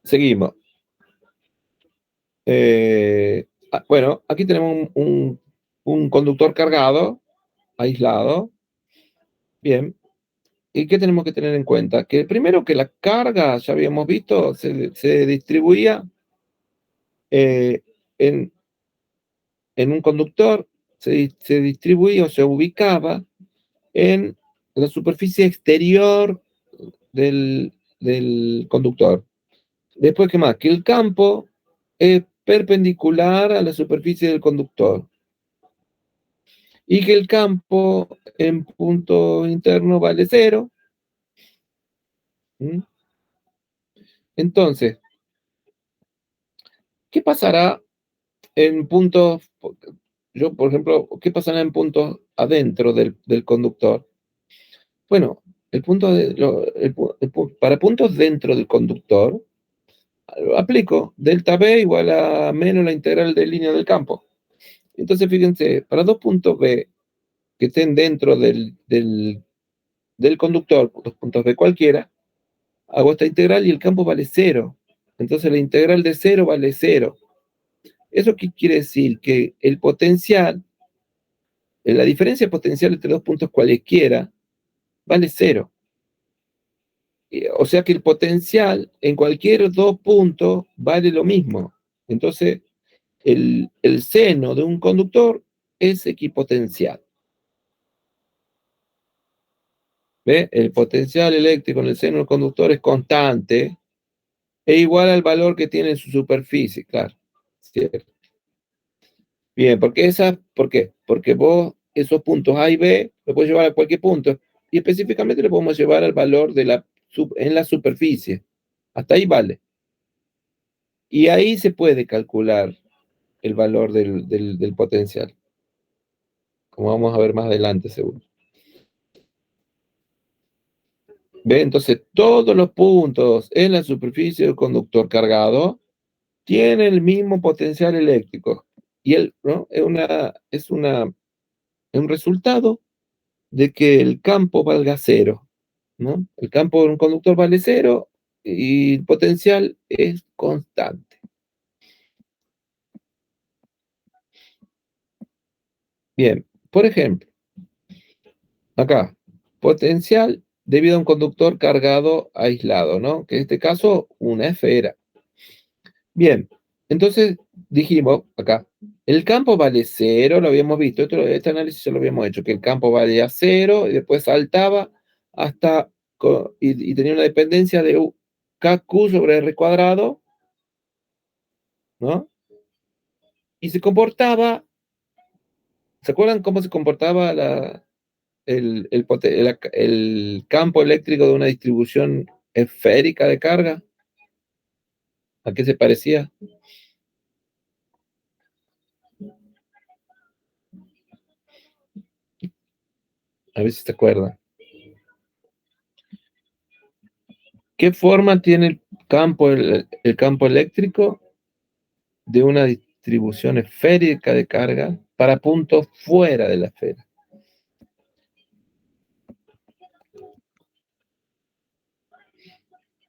Seguimos. Bueno, aquí tenemos un conductor cargado, aislado. Bien. ¿Y qué tenemos que tener en cuenta? Que primero que la carga, ya habíamos visto, se distribuía en, un conductor, se distribuía o se ubicaba en la superficie exterior del conductor. Después, ¿qué más? Que el campo es perpendicular a la superficie del conductor. Y que el campo en punto interno vale 0. Entonces, ¿qué pasará en puntos, por ejemplo, qué pasará en puntos adentro del conductor? Bueno, para puntos dentro del conductor, aplico delta B igual a menos la integral de línea del campo. Entonces, fíjense, para dos puntos B que estén dentro del conductor, dos puntos B cualquiera, hago esta integral y el campo vale 0. Entonces la integral de 0 vale 0. ¿Eso qué quiere decir? Que el potencial, la diferencia potencial entre dos puntos cualesquiera, vale 0. O sea que el potencial en cualquier dos puntos vale lo mismo. Entonces, el seno de un conductor es equipotencial. ¿Ve? El potencial eléctrico en el seno del conductor es constante e igual al valor que tiene en su superficie, claro. ¿Cierto? Bien, ¿por qué? Porque vos esos puntos A y B los puedes llevar a cualquier punto y específicamente le podemos llevar al valor en la superficie. Hasta ahí vale. Y ahí se puede calcular el valor del potencial, como vamos a ver más adelante seguro. ¿Ve? Entonces, todos los puntos en la superficie del conductor cargado tienen el mismo potencial eléctrico. Y ¿no? es un resultado de que el campo valga 0, ¿no? El campo de un conductor vale 0 y el potencial es constante. Bien, por ejemplo, acá, potencial debido a un conductor cargado aislado, ¿no? Que en este caso, una esfera. Bien, entonces dijimos acá, el campo vale 0, lo habíamos visto, este análisis ya lo habíamos hecho, que el campo valía 0 y después saltaba hasta, y tenía una dependencia de KQ sobre R cuadrado, ¿no? Y se comportaba, ¿se acuerdan cómo se comportaba el campo eléctrico de una distribución esférica de carga? ¿A qué se parecía? A ver si se acuerdan. ¿Qué forma tiene el campo eléctrico de una distribución esférica de carga para puntos fuera de la esfera?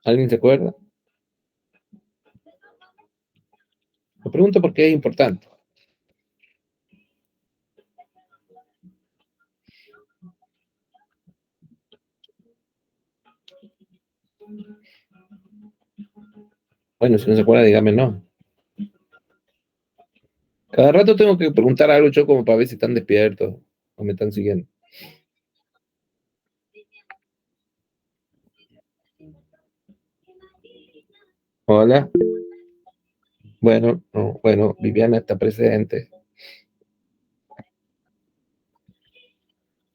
¿Alguien se acuerda? Lo pregunto porque es importante. Bueno, si no se acuerda, dígame no. Cada rato tengo que preguntar algo yo como para ver si están despiertos o me están siguiendo. Hola. Bueno, no, bueno, Viviana está presente.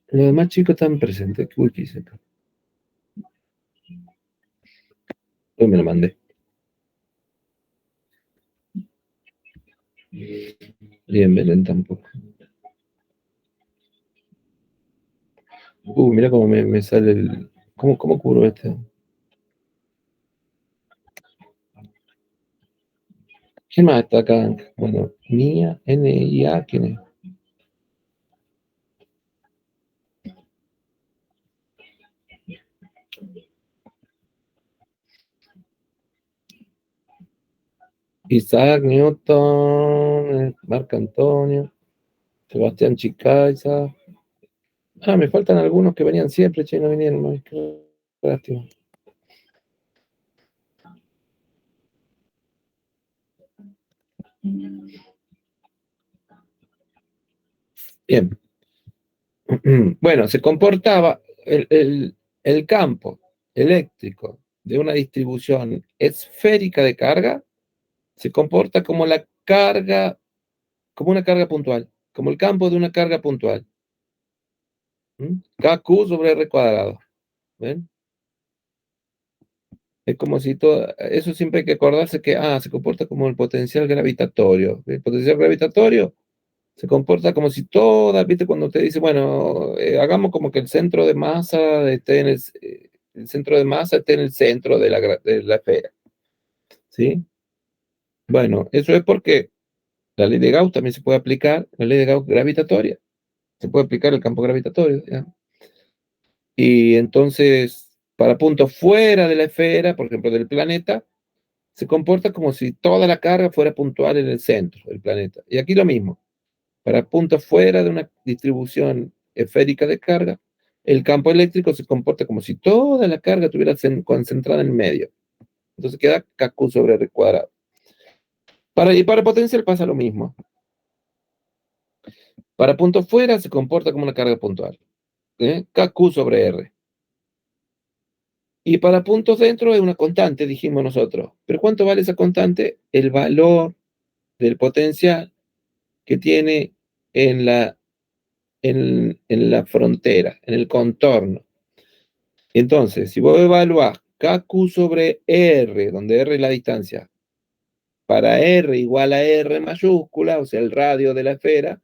Los demás chicos están presentes. Uy, ¿qué hice acá? Uy, me lo mandé. Bien, Belén tampoco. Mira cómo me sale el. ¿Cómo cubro este? ¿Quién más está acá? Bueno, Nia, Nia, ¿quién es? Isaac Newton, Marco Antonio, Sebastián Chicaiza. Ah, me faltan algunos que venían siempre, che, no vinieron más. Qué lástima. Bien. Bueno, se comportaba el campo eléctrico de una distribución esférica de carga, se comporta como la carga, como una carga puntual, como el campo de una carga puntual. KQ sobre R cuadrado. ¿Ven? Es como si todo, eso siempre hay que acordarse que, se comporta como el potencial gravitatorio. El potencial gravitatorio se comporta como si toda, ¿viste? Cuando te dice, bueno, hagamos como que el centro de masa esté el centro de masa esté en el centro de la esfera, ¿sí? Bueno, eso es porque la ley de Gauss también se puede aplicar, la ley de Gauss gravitatoria, se puede aplicar el campo gravitatorio, ¿ya? Y entonces, para puntos fuera de la esfera, por ejemplo, del planeta, se comporta como si toda la carga fuera puntual en el centro del planeta. Y aquí lo mismo. Para puntos fuera de una distribución esférica de carga, el campo eléctrico se comporta como si toda la carga estuviera concentrada en el medio. Entonces queda KQ sobre R cuadrado. Y para potencial pasa lo mismo. Para puntos fuera se comporta como una carga puntual. KQ sobre R. Y para puntos dentro es una constante, dijimos nosotros. ¿Pero cuánto vale esa constante? El valor del potencial que tiene en la frontera, en el contorno. Entonces, si vos evaluás KQ sobre R, donde R es la distancia, para R igual a R mayúscula, o sea, el radio de la esfera,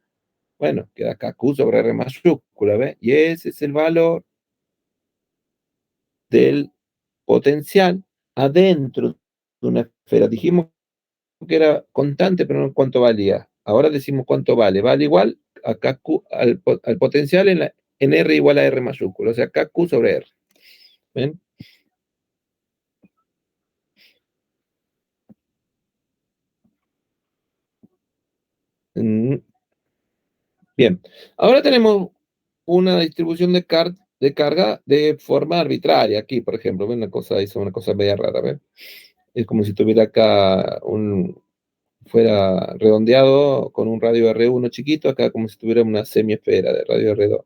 bueno, queda KQ sobre R mayúscula, ¿ves? Y ese es el valor del potencial adentro de una esfera. Dijimos que era constante, pero no cuánto valía. Ahora decimos cuánto vale. Vale igual a KQ, al potencial en R igual a R mayúscula, o sea, KQ sobre R. ¿Ven? Bien, ahora tenemos una distribución de carga de forma arbitraria. Aquí, por ejemplo, ¿ven? Hizo una cosa media rara, ¿ven? Es como si tuviera acá fuera redondeado con un radio R1 chiquito, acá como si tuviera una semiesfera de radio R2.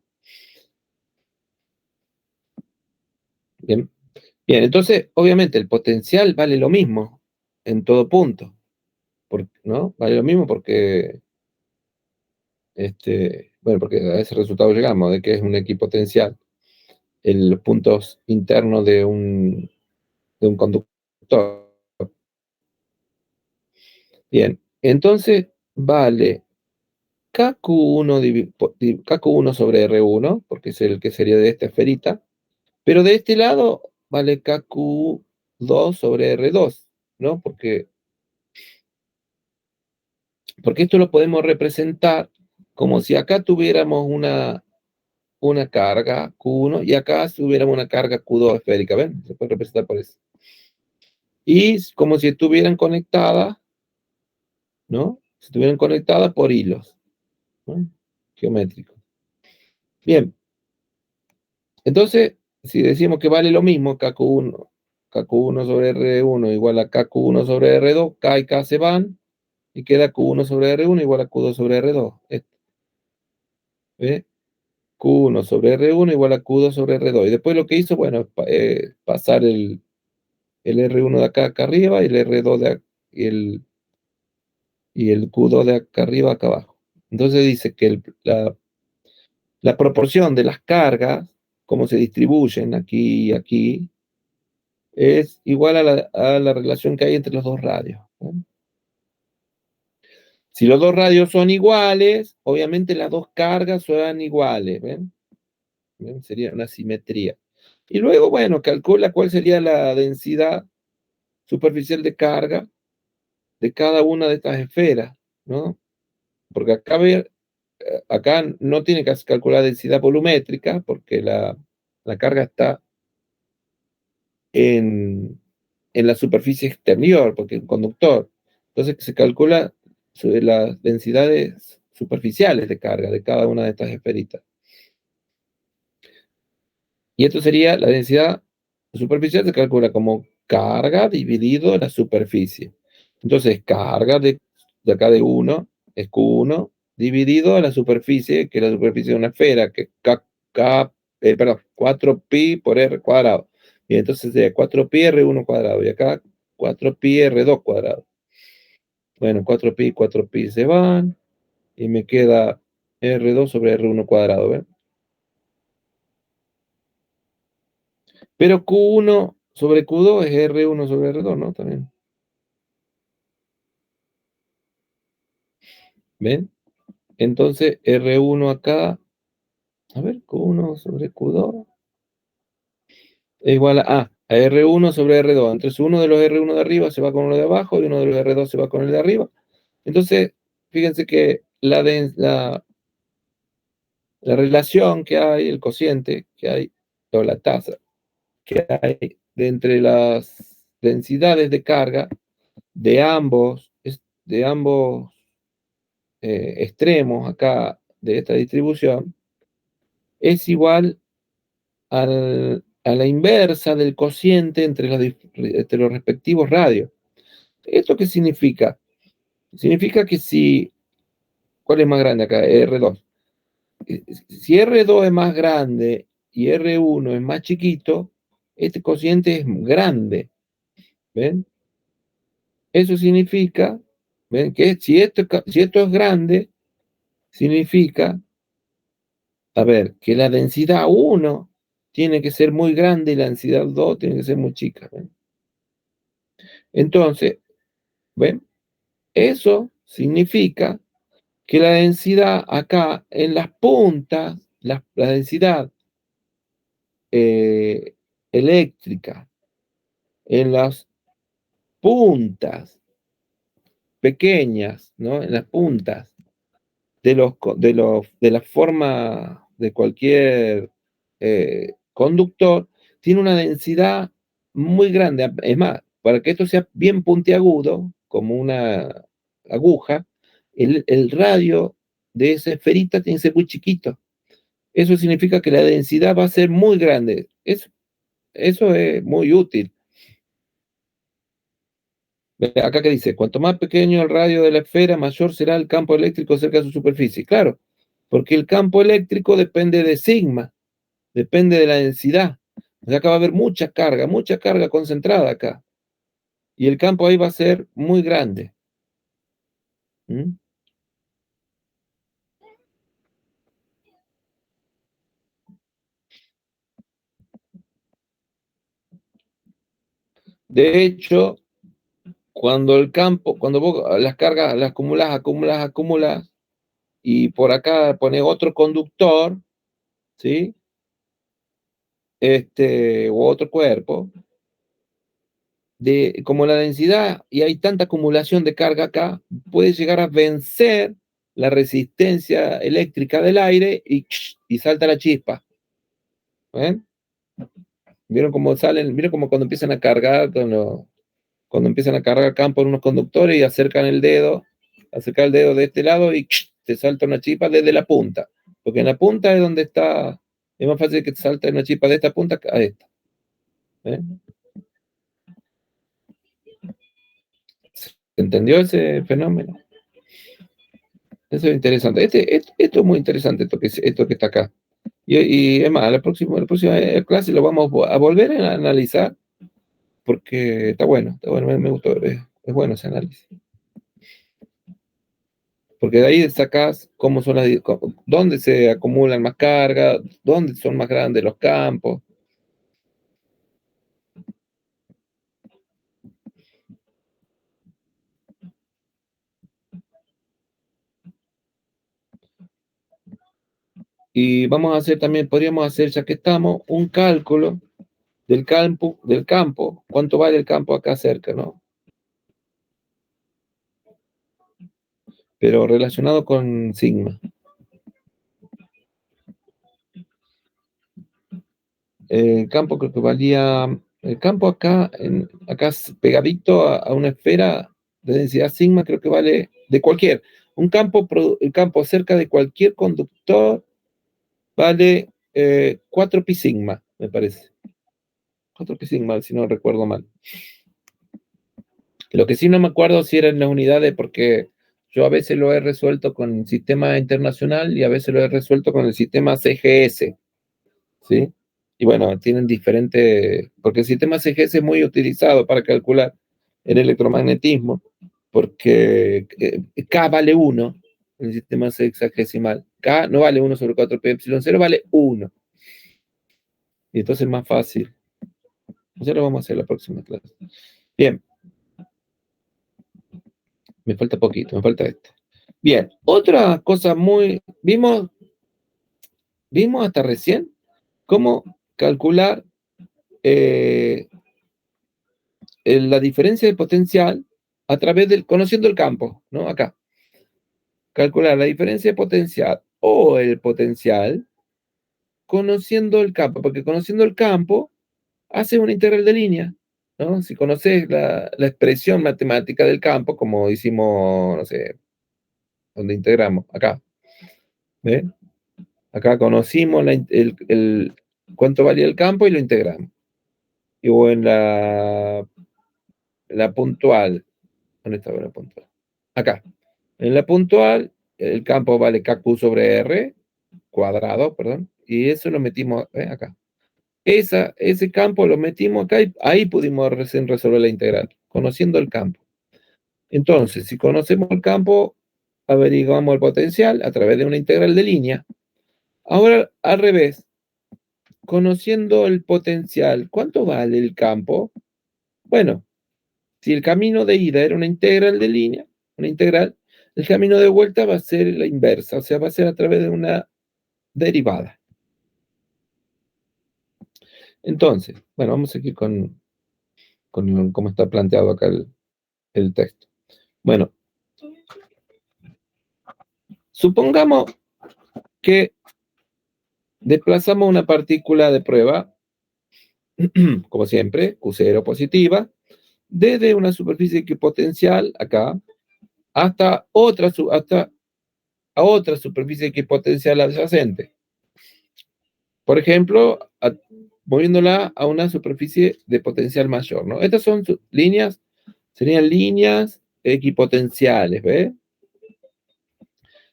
Bien, bien, entonces, obviamente, el potencial vale lo mismo en todo punto. ¿no? Vale lo mismo porque, bueno, porque a ese resultado llegamos, de que es un equipotencial los puntos internos de un conductor. Bien, entonces vale KQ1 sobre R1, porque es el que sería de esta esferita, pero de este lado vale KQ2 sobre R2, ¿no? Porque esto lo podemos representar como si acá tuviéramos una carga Q1 y acá tuviéramos una carga Q2 esférica, ¿ven? Se puede representar por eso. Y como si estuvieran conectadas, ¿no? Si estuvieran conectadas por hilos, ¿no? Geométricos. Bien, entonces, si decimos que vale lo mismo, KQ1 sobre R1 igual a KQ1 sobre R2, K y K se van, y queda Q1 sobre R1 igual a Q2 sobre R2. ¿Ve? Q1 sobre R1 igual a Q2 sobre R2. Y después lo que hizo, bueno, pasar el R1 de acá arriba y el R2 y el Q2 de acá arriba acá abajo. Entonces dice que la proporción de las cargas, cómo se distribuyen aquí y aquí, es igual a la relación que hay entre los dos radios, ¿no? Si los dos radios son iguales, obviamente las dos cargas son iguales, ¿ven? ¿Ven? Sería una simetría. Y luego, bueno, calcula cuál sería la densidad superficial de carga de cada una de estas esferas, ¿no? Porque acá no tiene que calcular densidad volumétrica, porque la carga está en la superficie exterior, porque es un conductor. Entonces se calcula sobre las densidades superficiales de carga de cada una de estas esferitas. Y esto sería la densidad superficial, se calcula como carga dividido la superficie. Entonces, carga de acá de 1 es Q1 dividido a la superficie, que es la superficie de una esfera, que es perdón, 4pi por r cuadrado. Y entonces sería 4pi r1 cuadrado. Y acá 4pi r2 cuadrado. Bueno, 4pi se van. Y me queda r2 sobre r1 cuadrado, ¿ven? Pero Q1 sobre Q2 es R1 sobre R2, ¿no? También. ¿Ven? Entonces R1 acá, a ver, Q1 sobre Q2 es igual a R1 sobre R2. Entonces uno de los R1 de arriba se va con uno de abajo y uno de los R2 se va con el de arriba. Entonces, fíjense que la relación que hay, el cociente que hay, o la tasa que hay de entre las densidades de carga de ambos extremos acá de esta distribución es igual a la inversa del cociente entre los respectivos radios. ¿Esto qué significa? Significa que ¿cuál es más grande acá? R2. Si R2 es más grande y R1 es más chiquito, este cociente es grande. ¿Ven? Eso significa, ¿ven? Que si esto es grande, significa, a ver, que la densidad 1 tiene que ser muy grande y la densidad 2 tiene que ser muy chica. ¿Ven? Entonces, ¿ven? Eso significa que la densidad acá en las puntas, la densidad eh, eléctrica en las puntas pequeñas, ¿no? En las puntas de la forma de cualquier conductor, tiene una densidad muy grande. Es más, para que esto sea bien puntiagudo, como una aguja, el radio de esa esferita tiene que ser muy chiquito. Eso significa que la densidad va a ser muy grande. Eso es muy útil. Acá que dice, cuanto más pequeño el radio de la esfera, mayor será el campo eléctrico cerca de su superficie. Claro, porque el campo eléctrico depende de sigma, depende de la densidad. O sea, acá va a haber mucha carga concentrada acá. Y el campo ahí va a ser muy grande. ¿Mm? De hecho, cuando vos las cargas las acumulas, y por acá pone otro conductor, ¿sí? O otro cuerpo, como la densidad y hay tanta acumulación de carga acá, puede llegar a vencer la resistencia eléctrica del aire y salta la chispa. ¿Ven? ¿Vieron cómo salen? ¿Vieron cómo cuando empiezan a cargar, cuando empiezan a cargar campo en unos conductores y acercan el dedo de este lado y te salta una chispa desde la punta? Porque en la punta es donde está, es más fácil que te salte una chispa de esta punta a esta. ¿Ven? ¿Se entendió ese fenómeno? Eso es interesante. Esto es muy interesante, esto que está acá. Y es más, la próxima clase lo vamos a volver a analizar porque está bueno, me gustó, es bueno ese análisis. Porque de ahí sacas dónde se acumulan más cargas, dónde son más grandes los campos. Y vamos a hacer también, podríamos hacer, ya que estamos, un cálculo del campo, cuánto vale el campo acá cerca, ¿no? Pero relacionado con sigma. El campo creo que valía, el campo acá pegadito a una esfera de densidad sigma, creo que vale el campo cerca de cualquier conductor vale 4 pi sigma, me parece. 4 pi sigma, si no recuerdo mal. Lo que sí no me acuerdo si eran las unidades, porque yo a veces lo he resuelto con el sistema internacional y a veces lo he resuelto con el sistema CGS, ¿sí? Y bueno, tienen diferentes, porque el sistema CGS es muy utilizado para calcular el electromagnetismo, porque K vale 1 en el sistema sexagesimal. K no vale 1 sobre 4 pi epsilon 0, vale 1. Y entonces es más fácil. Ya lo vamos a hacer la próxima clase. Bien, me falta poquito, me falta esto. Bien, otra cosa vimos hasta recién cómo calcular eh, la diferencia de potencial conociendo el campo, ¿no? Acá. Calcular la diferencia de potencial o el potencial conociendo el campo, porque conociendo el campo hace una integral de línea, ¿no? Si conoces la expresión matemática del campo, como hicimos, no sé, donde integramos, acá, ¿ves? Acá conocimos cuánto valía el campo y lo integramos. Y o en la puntual, ¿dónde estaba la puntual? Acá. En la puntual, el campo vale KQ sobre R, cuadrado, perdón, y eso lo metimos acá. Ese campo lo metimos acá y ahí pudimos recién resolver la integral, conociendo el campo. Entonces, si conocemos el campo, averiguamos el potencial a través de una integral de línea. Ahora, al revés, conociendo el potencial, ¿cuánto vale el campo? Bueno, si el camino de ida era una integral de línea, una integral, el camino de vuelta va a ser la inversa, o sea, va a ser a través de una derivada. Entonces, bueno, vamos a seguir con cómo está planteado acá el texto. Bueno, supongamos que desplazamos una partícula de prueba, como siempre, Q0 positiva, desde una superficie equipotencial acá hasta a otra superficie equipotencial adyacente. Por ejemplo, moviéndola a una superficie de potencial mayor, ¿no? Estas son serían líneas equipotenciales, ¿ves?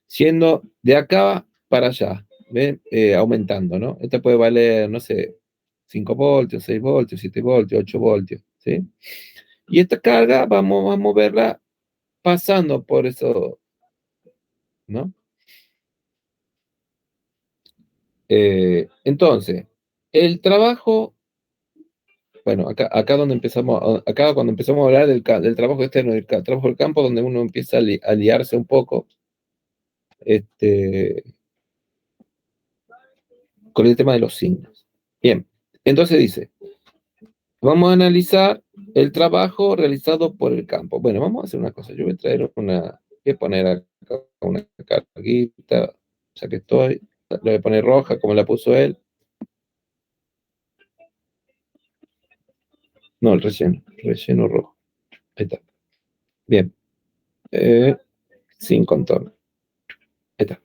Siendo de acá para allá, ¿ves? Aumentando, ¿no? Esta puede valer, no sé, 5 voltios, 6 voltios, 7 voltios, 8 voltios, ¿sí? Y esta carga vamos a moverla pasando por eso, ¿no? Entonces, el trabajo, bueno, acá donde empezamos, acá cuando empezamos a hablar del trabajo externo, del trabajo del campo, donde uno empieza a liarse un poco, con el tema de los signos. Bien, entonces dice, vamos a analizar el trabajo realizado por el campo. Bueno, vamos a hacer una cosa, yo voy a traer voy a poner acá una carguita, ya que estoy, la voy a poner roja como la puso él. No, el relleno rojo. Ahí está. Bien. Sin contorno. Ahí está.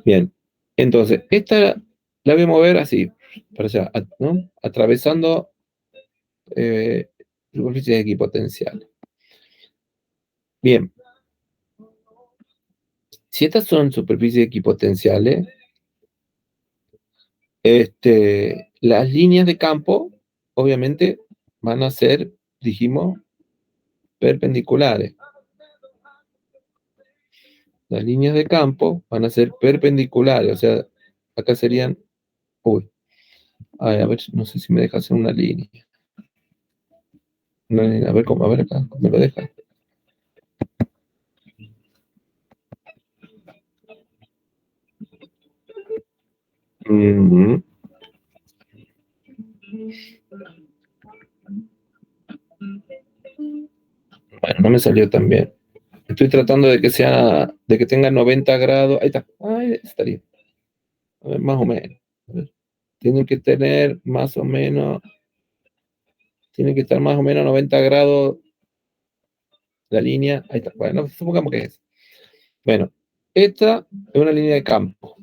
Bien. Entonces, esta la voy a mover así, para allá, ¿no? Atravesando superficies equipotenciales. Bien. Si estas son superficies equipotenciales, las líneas de campo, obviamente, van a ser, dijimos, perpendiculares. Las líneas de campo van a ser perpendiculares, o sea, acá serían, uy, ay, a ver, no sé si me deja hacer una línea. A ver cómo, a ver acá, ¿cómo me lo deja? Bueno, no me salió tan bien. Estoy tratando de que tenga 90 grados. Ahí está. Ahí estaría. A ver, más o menos. A ver. Tienen que tener más o menos, tiene que estar más o menos 90 grados la línea. Ahí está. Bueno, supongamos que es. Bueno, esta es una línea de campo.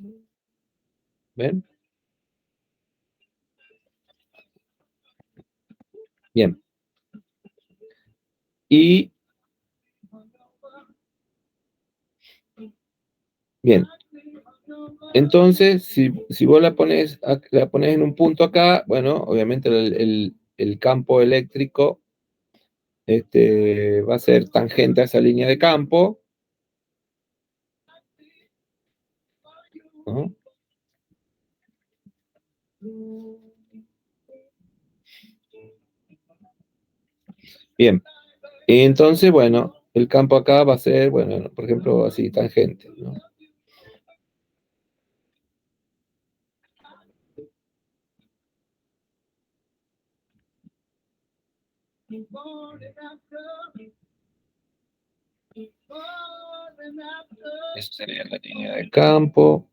¿Ven? Bien. Y bien. Entonces, si vos la pones en un punto acá, bueno, obviamente el campo eléctrico va a ser tangente a esa línea de campo, ¿no? Bien, y entonces, bueno, el campo acá va a ser, bueno, por ejemplo, así, tangente, ¿no? Esa sería la línea de campo.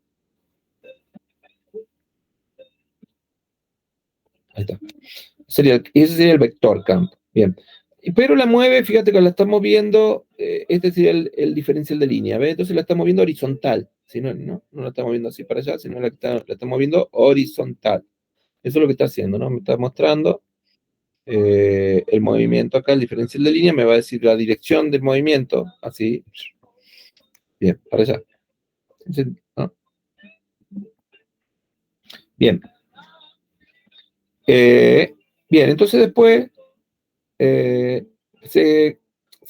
Ahí está. Ese sería el vector campo. Bien. Pero la mueve, fíjate que la estamos viendo, este sería el diferencial de línea, ¿ves? Entonces la estamos viendo horizontal. Si no, no la estamos viendo así para allá, sino la estamos viendo horizontal. Eso es lo que está haciendo, ¿no? Me está mostrando el movimiento acá, el diferencial de línea, me va a decir la dirección del movimiento, así. Bien, para allá. ¿No? Bien. Bien, entonces después eh, se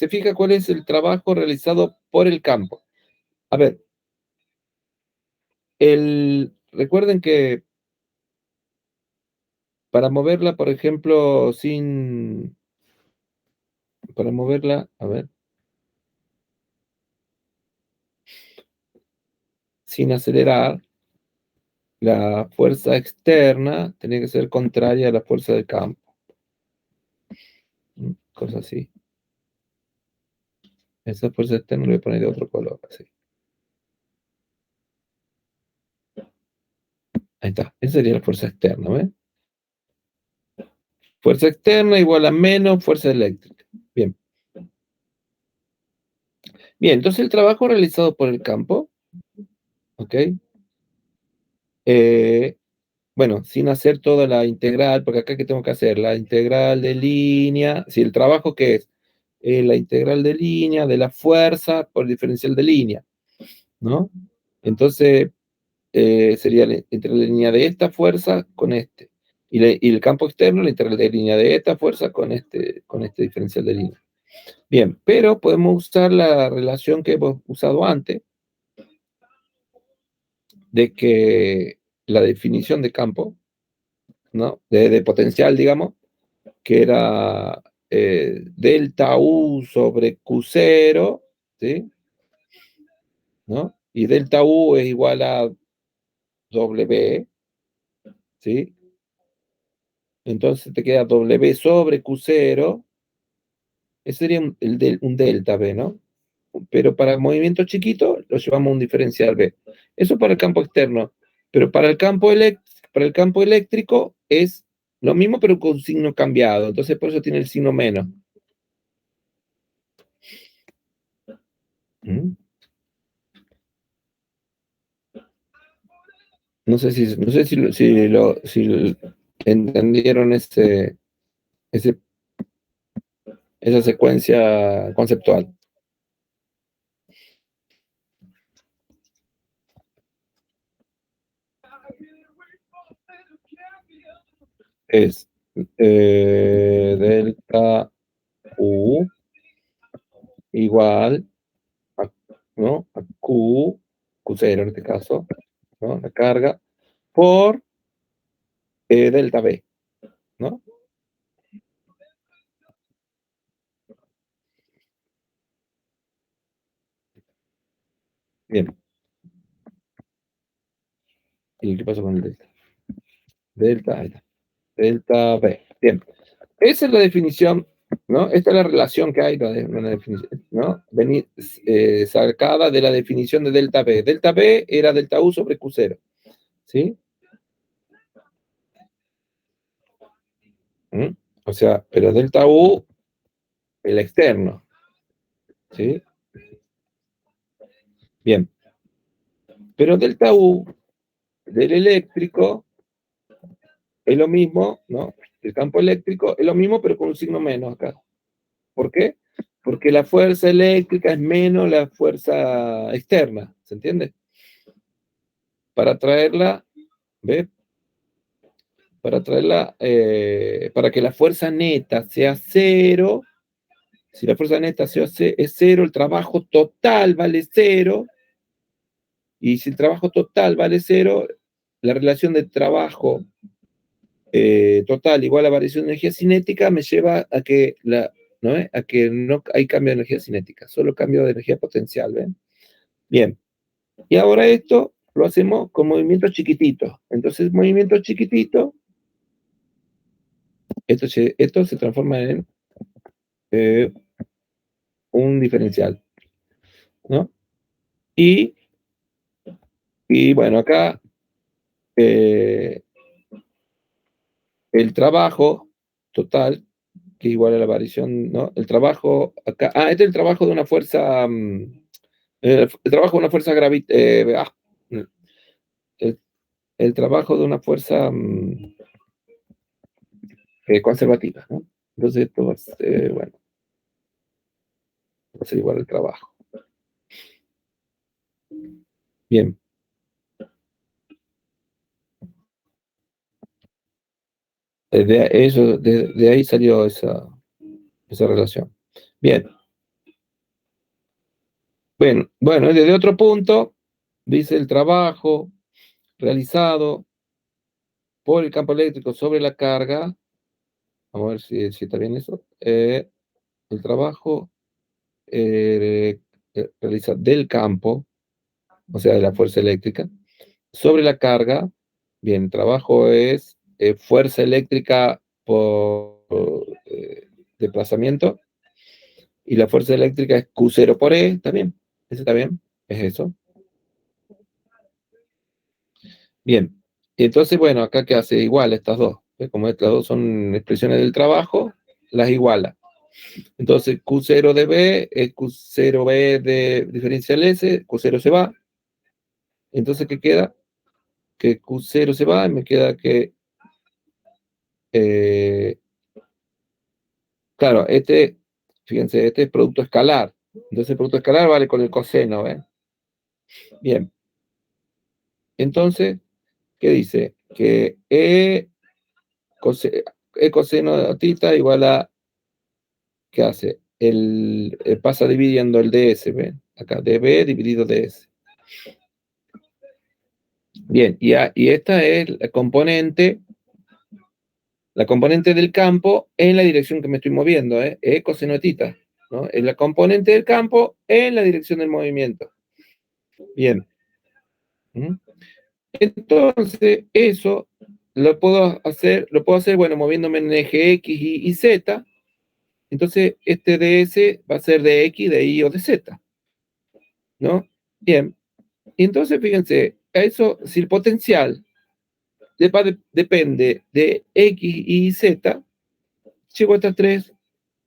fija cuál es el trabajo realizado por el campo. A ver, recuerden que para moverla, por ejemplo, para moverla, a ver, sin acelerar, la fuerza externa tiene que ser contraria a la fuerza del campo. Cosa así. Esa fuerza externa lo voy a poner de otro color, así. Ahí está. Esa sería la fuerza externa, ¿ves? Fuerza externa igual a menos fuerza eléctrica. Bien. Bien, entonces el trabajo realizado por el campo, ¿ok? Bueno, sin hacer toda la integral, porque acá ¿qué tengo que hacer? La integral de línea, si el trabajo que es la integral de línea de la fuerza por diferencial de línea, ¿no? Entonces sería la integral de línea de esta fuerza con este. Y el campo externo, la integral de línea de esta fuerza con este diferencial de línea. Bien, pero podemos usar la relación que hemos usado antes, de que la definición de campo, ¿no? De potencial, digamos, que era delta U sobre Q0, ¿sí? ¿No? Y delta U es igual a W, ¿sí? Entonces te queda W sobre Q0, ese sería un delta B, ¿no? Pero para movimientos chiquitos lo llevamos a un diferencial B. Eso para el campo externo, pero para el campo eléctrico es lo mismo, pero con signo cambiado. Entonces, por eso tiene el signo menos. ¿Mm? No sé si entendieron ese, esa secuencia conceptual. Es delta U igual a, ¿no? A Q0 en este caso, ¿no? La carga, por delta B, ¿no? Bien. ¿Y qué pasa con el delta? Delta, ahí está. Delta B. Bien. Esa es la definición, ¿no? Esta es la relación que hay, una definición, ¿no? Sacada de la definición de delta B. Delta B era delta U sobre Q0, ¿sí? ¿Mm? O sea, pero delta U, el externo, ¿sí? Bien. Pero delta U del eléctrico es lo mismo, ¿no? El campo eléctrico es lo mismo, pero con un signo menos acá. ¿Por qué? Porque la fuerza eléctrica es menos la fuerza externa, ¿se entiende? Para traerla, ¿ves? Para que la fuerza neta sea cero, si la fuerza neta es cero, el trabajo total vale cero, y si el trabajo total vale cero, la relación de trabajo total igual a variación de energía cinética me lleva a que ¿no? A que no hay cambio de energía cinética, solo cambio de energía potencial, ¿ven? Bien, y ahora esto lo hacemos con movimientos chiquititos. Entonces, movimientos chiquititos, esto se transforma en eh, un diferencial, ¿no? Y, y bueno, acá eh, el trabajo total, que es igual a la variación, ¿no? El trabajo acá, este es el trabajo de una fuerza, el trabajo de una fuerza el, el trabajo de una fuerza conservativa, ¿no? Entonces esto va a ser, bueno, va a ser igual el trabajo. Bien. De ahí salió esa relación. Bien. Bueno, desde otro punto, dice el trabajo realizado por el campo eléctrico sobre la carga. Vamos a ver si está bien eso. El trabajo realiza del campo, o sea, de la fuerza eléctrica, sobre la carga. Bien, el trabajo es fuerza eléctrica por desplazamiento, y la fuerza eléctrica es Q0 por E, ¿está bien? ¿Eso está bien? Es eso. Bien. Y entonces, bueno, acá que hace igual estas dos. ¿Ves? Como estas dos son expresiones del trabajo, las iguala. Entonces, Q0 de B es Q0B de diferencial S, Q0 se va. Entonces, ¿qué queda? Que Q0 se va y me queda que, eh, claro, fíjense, este es producto escalar. Entonces, el producto escalar vale con el coseno, ¿ven? Bien. Entonces, ¿qué dice? Que coseno de tita igual a, ¿qué hace? Pasa dividiendo el ds, ¿ven? Acá, dB dividido ds. Bien, y esta es la componente del campo en la dirección que me estoy moviendo, coseno tita, ¿no? Es la componente del campo en la dirección del movimiento. Bien. ¿Mm? Entonces, eso lo puedo hacer, bueno, moviéndome en el eje X y Z. Entonces, este ds va a ser de X, de Y o de Z, ¿no? Bien. Y entonces, fíjense, eso, si el potencial depende de X y Z, llego a estas tres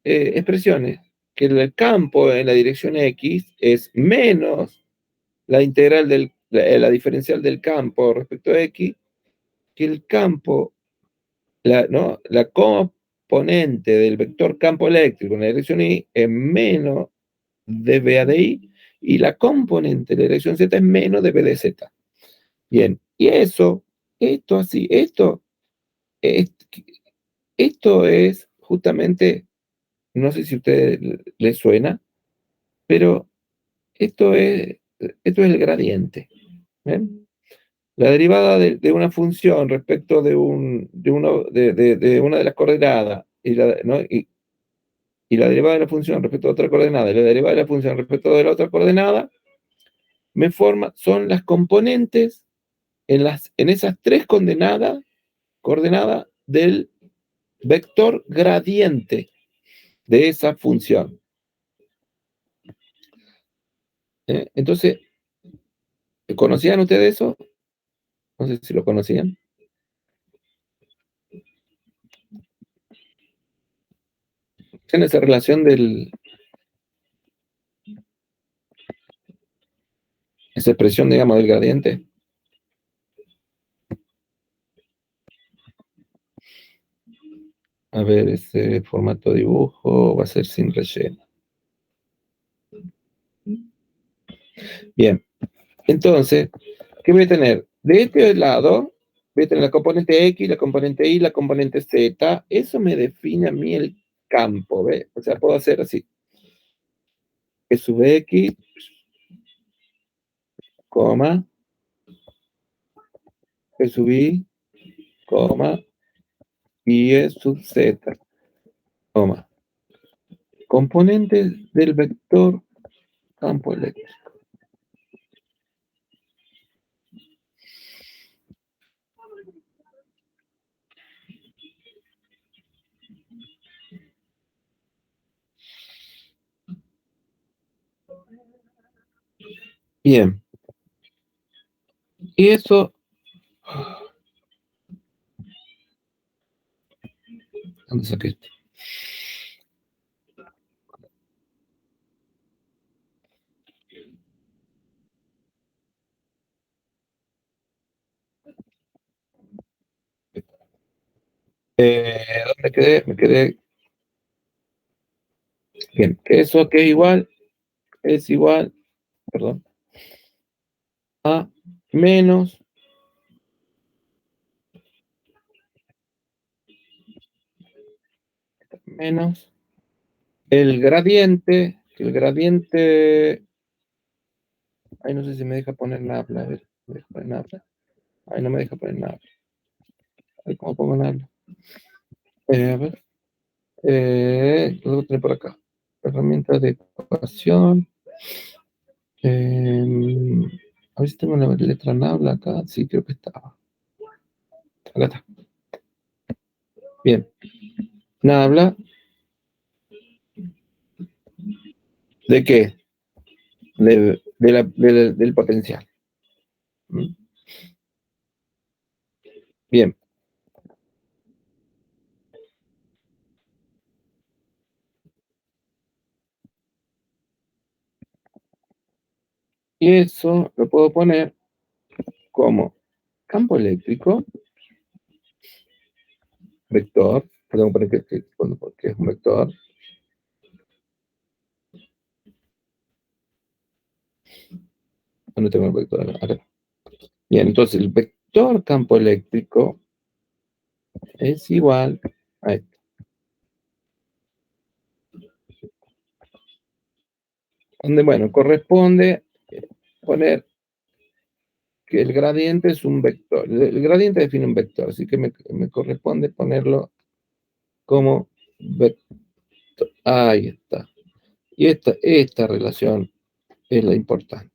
expresiones, que el campo en la dirección X es menos la integral la diferencial del campo respecto a X, que el campo, ¿no? La componente del vector campo eléctrico en la dirección Y es menos de B a de I, y la componente de la dirección Z es menos de B de Z. Bien, y esto es justamente, no sé si a ustedes les suena, pero esto es el gradiente. ¿Ven? La derivada de una función respecto de una de las coordenadas ¿no? Y la derivada de la función respecto a otra coordenada y la derivada de la función respecto de la otra coordenada son las componentes en esas tres coordenadas del vector gradiente de esa función. Entonces, ¿conocían ustedes eso? No sé si lo conocían. ¿Tienen esa relación esa expresión, digamos, del gradiente? A ver, ese formato de dibujo va a ser sin relleno. Bien, entonces, ¿qué voy a tener? De este lado, voy a tener la componente X, la componente Y, la componente Z. Eso me define a mí el campo, ¿ves? O sea, puedo hacer así. E sub X, coma, E sub Y, coma, y E sub Z, coma. Componentes del vector campo eléctrico. Bien. Y eso... ¿Dónde saqué esto? ¿Dónde quedé? Me quedé. Bien, que eso que es igual, perdón, a menos el gradiente, ay, no sé si me deja poner nabla, a ver, ¿me deja poner nabla? Ay, no me deja poner nabla. A ver cómo pongo nabla. A ver, lo voy a tener por acá. Herramientas de ecuación. A ver si tengo la letra nabla acá. Sí, creo que estaba. Acá está. Bien. Nabla. ¿De qué? Del potencial. ¿Mm? Bien. Y eso lo puedo poner como campo eléctrico, vector, podemos poner que es un vector. No tengo el vector acá. Bien, entonces el vector campo eléctrico es igual a esto. Donde, bueno, corresponde poner que el gradiente es un vector. El gradiente define un vector, así que me corresponde ponerlo como vector. Ahí está. Y esta relación es la importante.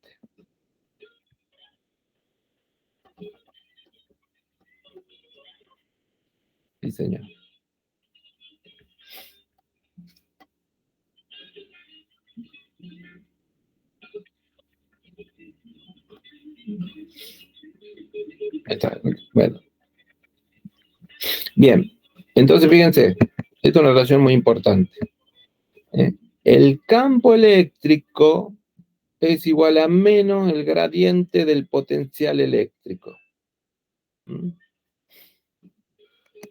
Sí, señor. Ahí está. Bueno. Bien. Entonces, fíjense, esta es una relación muy importante. El campo eléctrico es igual a menos el gradiente del potencial eléctrico.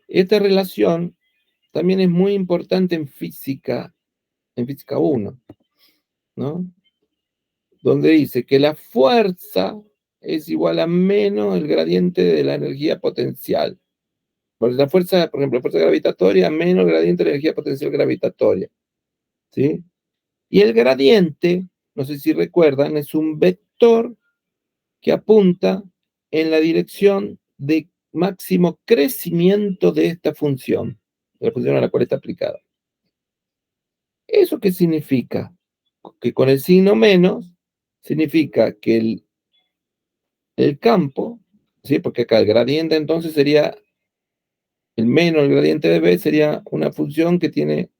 Esta relación también es muy importante en física 1, ¿no? Donde dice que la fuerza es igual a menos el gradiente de la energía potencial. Porque la fuerza, por ejemplo, la fuerza gravitatoria menos el gradiente de la energía potencial gravitatoria. ¿Sí? Y el gradiente, no sé si recuerdan, es un vector que apunta en la dirección de máximo crecimiento de esta función, de la función a la cual está aplicada. ¿Eso qué significa? Que con el signo menos significa que el campo, ¿sí? Porque acá el gradiente entonces sería el menos el gradiente de B, sería una función que tiene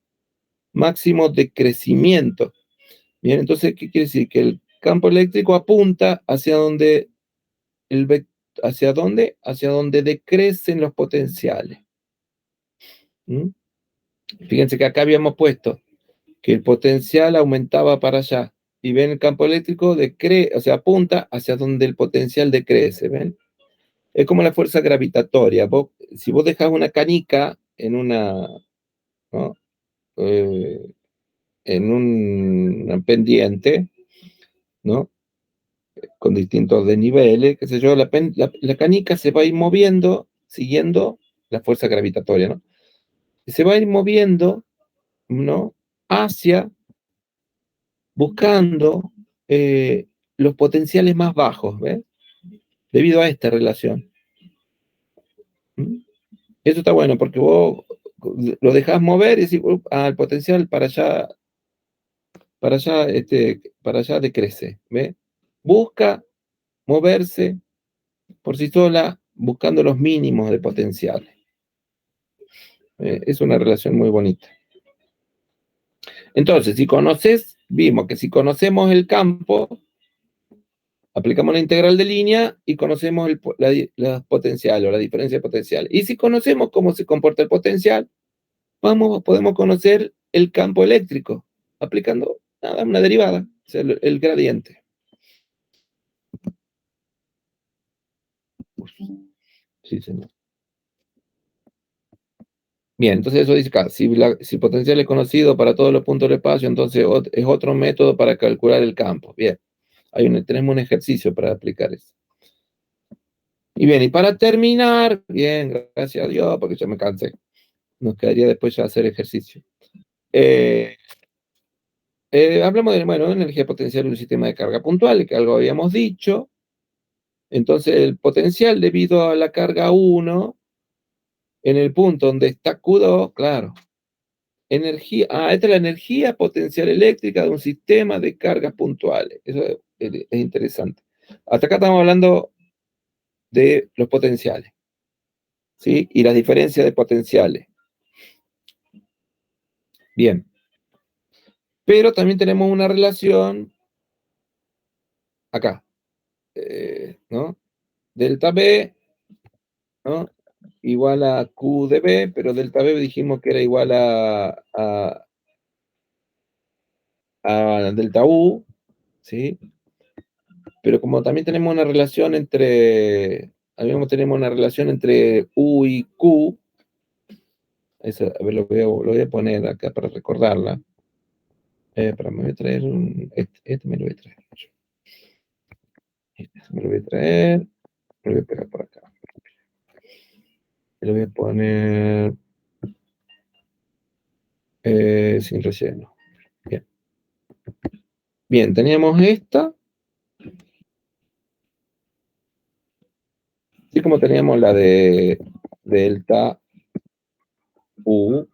máximo de crecimiento. Bien, entonces, ¿qué quiere decir? Que el campo eléctrico apunta hacia donde ¿hacia dónde? Hacia donde decrecen los potenciales. ¿Mm? Fíjense que acá habíamos puesto que el potencial aumentaba para allá. Y ven el campo eléctrico o sea, apunta hacia donde el potencial decrece, ¿ven? Es como la fuerza gravitatoria. Si vos dejás una canica en una, ¿no? En una pendiente, ¿no? Con distintos desniveles, qué sé yo, la canica se va a ir moviendo siguiendo la fuerza gravitatoria, ¿no? Y se va a ir moviendo, ¿no? Buscando los potenciales más bajos, ¿ves? Debido a esta relación. ¿Mm? Eso está bueno, porque vos lo dejás mover y decís, el potencial para allá decrece, ¿ves? Busca moverse por sí sola, buscando los mínimos de potenciales. Es una relación muy bonita. Entonces, vimos que si conocemos el campo, aplicamos la integral de línea y conocemos la potencial o la diferencia de potencial. Y si conocemos cómo se comporta el potencial, podemos conocer el campo eléctrico, aplicando una derivada, o sea, el gradiente. Sí, señor. Bien, entonces eso dice acá, si el potencial es conocido para todos los puntos del espacio, entonces es otro método para calcular el campo. Bien, tenemos un ejercicio para aplicar eso. Y bien, y para terminar, bien, gracias a Dios, porque ya me cansé. Nos quedaría después ya hacer ejercicio. Hablamos de, energía potencial en un sistema de carga puntual, que algo habíamos dicho. Entonces, el potencial debido a la carga 1, en el punto donde está Q2, claro. Esta es la energía potencial eléctrica de un sistema de cargas puntuales. Eso es interesante. Hasta acá estamos hablando de los potenciales, ¿sí? Y las diferencias de potenciales. Bien. Pero también tenemos una relación acá, ¿no? Delta B, ¿no? Igual a Q de B, pero delta B dijimos que era igual a delta U, ¿sí? Pero como también tenemos una relación tenemos una relación entre U y Q, a ver, lo voy a poner acá para recordarla. Pero me voy a traer este me lo voy a traer. Me lo voy a traer, lo voy a pegar por acá. Lo voy a poner sin relleno. Bien. Bien, teníamos esta. Así como teníamos la de delta U,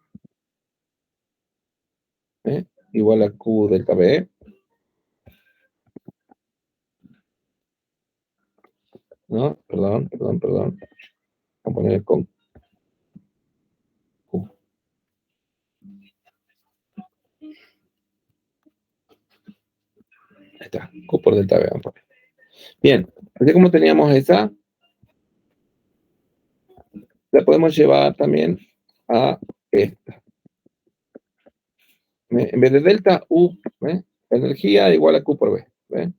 igual a Q delta B. No, perdón. Vamos a poner con Q. Ahí está, Q por delta B. Vamos a poner. Bien, así como teníamos esa, la podemos llevar también a esta. En vez de delta U, energía igual a Q por B. ¿Ve?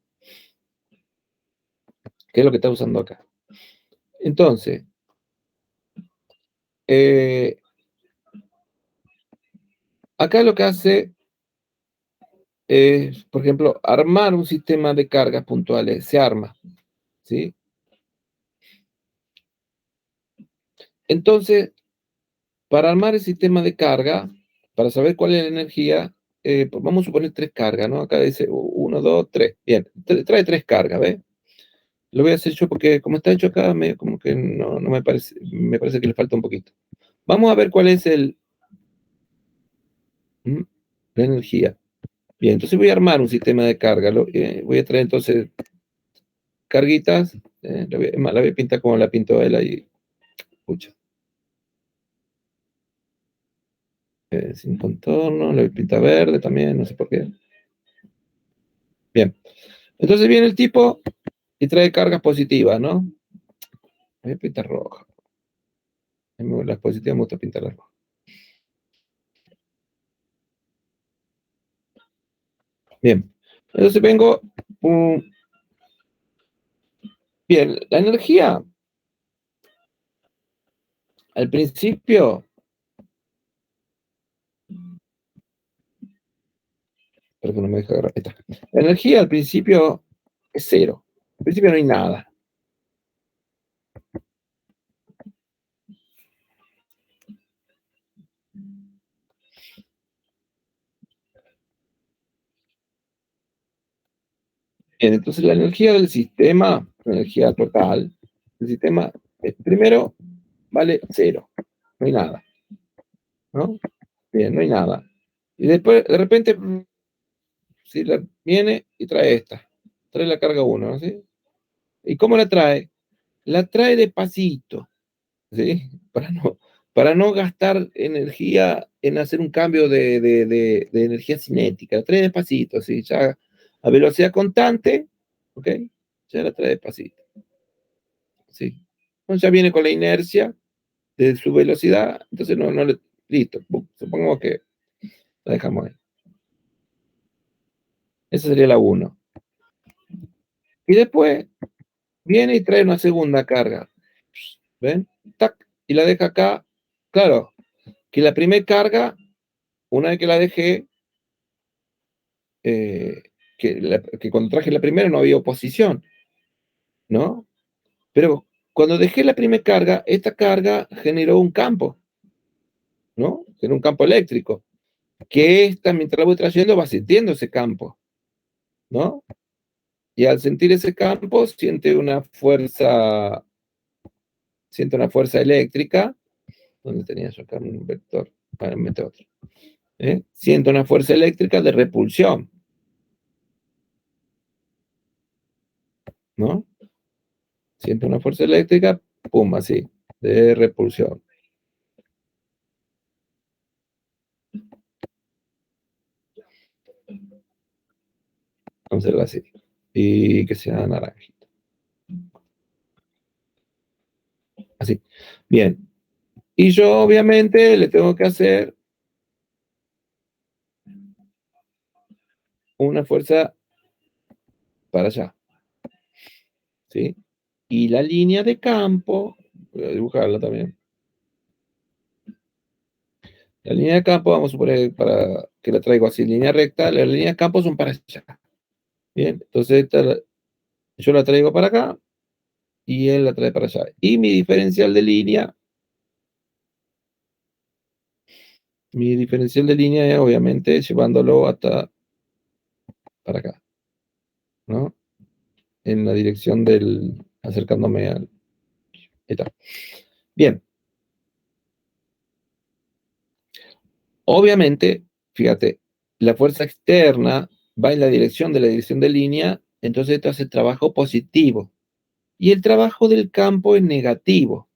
¿Qué es lo que está usando acá? Entonces, acá lo que hace es, por ejemplo, armar un sistema de cargas puntuales. Se arma, ¿sí? Entonces, para armar el sistema de carga, para saber cuál es la energía, pues vamos a suponer 3 cargas, ¿no? Acá dice 1, 2, 3. Bien, trae 3 cargas, ¿ves? Lo voy a hacer yo porque como está hecho acá, como que no me parece que le falta un poquito. Vamos a ver cuál es la energía. Bien, entonces voy a armar un sistema de carga. Voy a traer entonces carguitas. La voy a pintar como la pintó él ahí. Pucha. Sin contorno, la voy a pintar verde también, no sé por qué. Bien. Entonces viene el tipo y trae cargas positivas, ¿no? Voy a pintar roja. Las positivas me gusta pintarlas rojas. Bien. Entonces vengo. Bien, la energía al principio. Espero que no me deje agarrar. Ahí está. La energía al principio es cero. Al principio no hay nada. Bien, entonces la energía del sistema, la energía total del sistema, primero vale cero. No hay nada. ¿No? Bien, no hay nada. Y después, de repente, si viene y trae esta. Trae la carga 1, ¿no? ¿Sí? ¿Y cómo la trae? La trae despacito, ¿sí? Para no gastar energía en hacer un cambio de energía cinética. La trae despacito, ¿sí? Ya a velocidad constante, ¿ok? Ya la trae despacito, ¿sí? Entonces ya viene con la inercia de su velocidad, entonces no le... Listo, supongamos que la dejamos ahí. Esa sería la 1. Y después viene y trae una segunda carga. ¿Ven? Tac, y la deja acá. Claro, que la primera carga, una vez que la dejé, que cuando traje la primera no había oposición, ¿no? Pero cuando dejé la primera carga, esta carga generó un campo, ¿no? Generó un campo eléctrico, que esta, mientras la voy trayendo, va sintiendo ese campo, ¿no? Y al sentir ese campo, siente una fuerza eléctrica. ¿Dónde tenía yo acá un vector? Para meter otro. Siente una fuerza eléctrica de repulsión, ¿no? Siente una fuerza eléctrica, pum, así, de repulsión. Vamos a hacerlo así. Y que sea naranjito. Así. Bien. Y yo, obviamente, le tengo que hacer una fuerza para allá. ¿Sí? Y la línea de campo, voy a dibujarla también. La línea de campo, vamos a suponer para que la traigo así, línea recta, las líneas de campo son para allá. Bien, entonces yo la traigo para acá y él la trae para allá. Y mi diferencial de línea es obviamente llevándolo hasta para acá, ¿no? En la dirección acercándome al... está. Bien. Obviamente, fíjate, la fuerza externa va en la dirección de línea, entonces esto hace trabajo positivo. Y el trabajo del campo es negativo.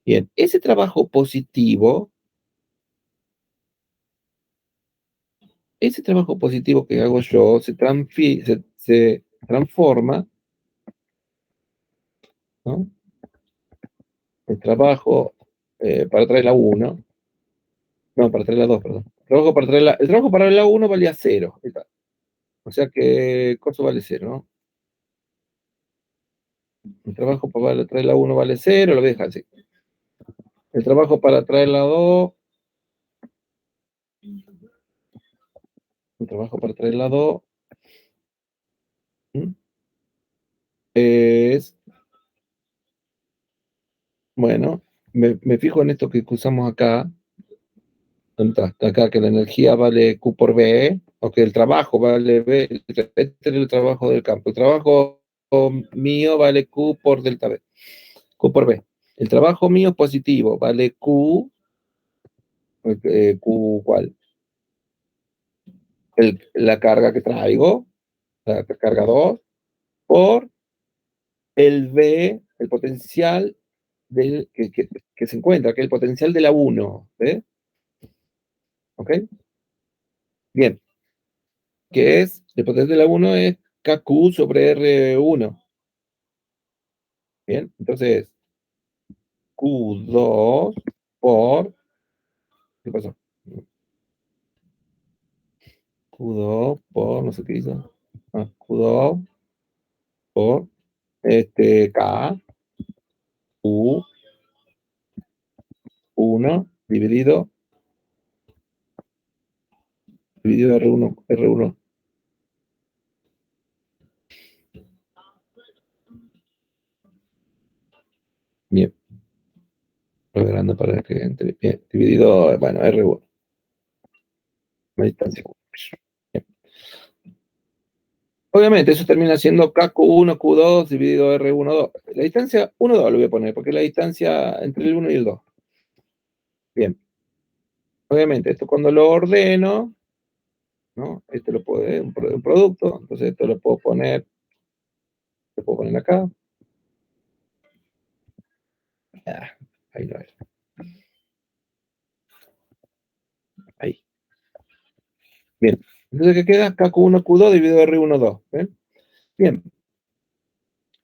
Bien, ese trabajo positivo, que hago yo, se transforma, ¿no? El trabajo para traer la 1, no, para traer la 2, perdón. El trabajo para la 1 valía 0. O sea que costo vale 0, ¿no? El trabajo para traer la 1 vale 0, lo voy a dejar así. El trabajo para traer la 2, el trabajo para traer la 2 es, bueno, me fijo en esto que usamos acá. ¿Dónde está? Acá que la energía vale Q por B, o que el trabajo vale B, este es el trabajo del campo. El trabajo mío vale Q por delta B, Q por B. El trabajo mío positivo vale Q, Q ¿cuál? La carga que traigo, la carga 2, por el B, el potencial que se encuentra, que es el potencial de la 1, ¿ves? ¿Ok? Bien, que es, el potencial de la 1 es KQ sobre R1. Bien, entonces Q2 por, ¿qué pasó? Q2 por, no sé qué hizo. Q2 por, K, Q1 dividido R1. Bien, logrando para que entre, bien, dividido, bueno, R1, la distancia. Bien. Obviamente eso termina siendo KQ1, Q2 dividido R1, 2. La distancia 1, 2 lo voy a poner, porque es la distancia entre el 1 y el 2. Bien. Obviamente esto cuando lo ordeno, ¿no? Este lo puedo, un producto, entonces esto lo puedo poner acá. Ahí no es. Ahí. Bien. Entonces, ¿qué queda? KQ1, Q2 dividido R1, 2. ¿Ven? Bien.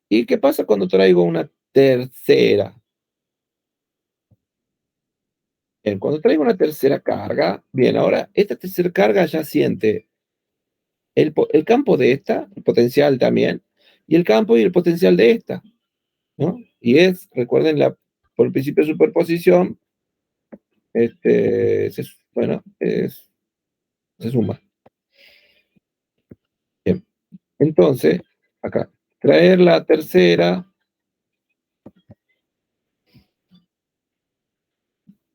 ¿Y qué pasa cuando traigo una tercera? Bien, cuando traigo una tercera carga, bien, ahora esta tercera carga ya siente el campo de esta, el potencial también, y el campo y el potencial de esta, ¿no? Y recuerden, por el principio de superposición, bueno, se suma. Bien. Entonces, acá, traer la tercera,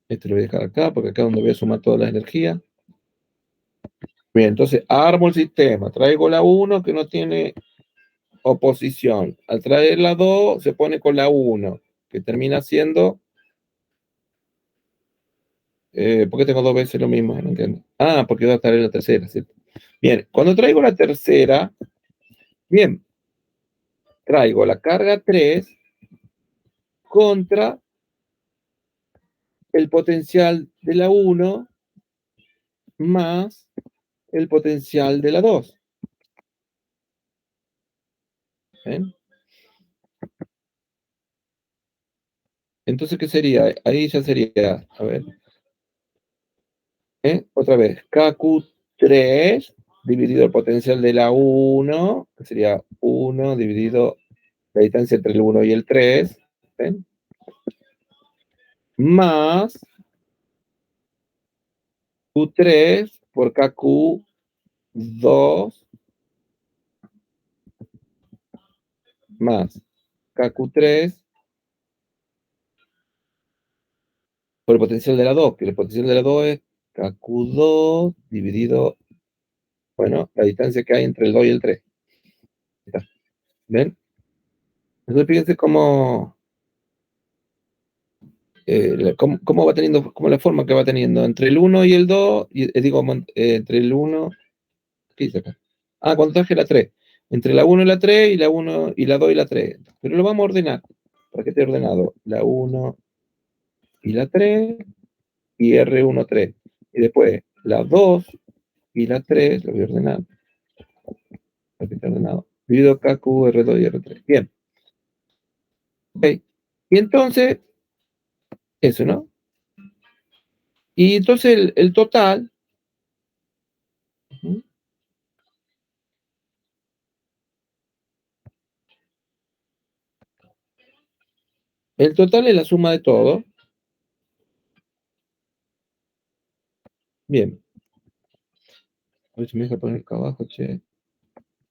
lo voy a dejar acá, porque acá es donde voy a sumar todas las energías. Bien, entonces armo el sistema, traigo la 1 que no tiene oposición. Al traer la 2 se pone con la 1, que termina siendo... ¿por qué tengo dos veces lo mismo? No entiendo. Porque voy a traer la tercera, ¿cierto? Bien, cuando traigo la tercera, bien, traigo la carga 3 contra el potencial de la 1 más el potencial de la 2. ¿Ven? Entonces, ¿qué sería? Ahí ya sería, a ver, otra vez, KQ3 dividido el potencial de la 1, que sería 1 dividido la distancia entre el 1 y el 3, ¿ven? Más Q3 por KQ2 más KQ3 por el potencial de la 2, que el potencial de la 2 es KQ2 dividido, bueno, la distancia que hay entre el 2 y el 3. ¿Ven? Entonces fíjense cómo cómo va teniendo, cómo la forma que va teniendo entre el 1 y el 2, entre el 1, ¿qué dice acá? Ah, cuando traje la 3, entre la 1 y la 3, y la 1 y la 2 y la 3, pero lo vamos a ordenar, para que esté ordenado, la 1 y la 3, y R1, 3, y después la 2 y la 3, lo voy a ordenar, para que esté ordenado, divido KQ, R2 y R3, bien, ok, y entonces, eso, ¿no? Y entonces el total, el total es la suma de todo. Bien. A ver si me deja poner acá abajo, che.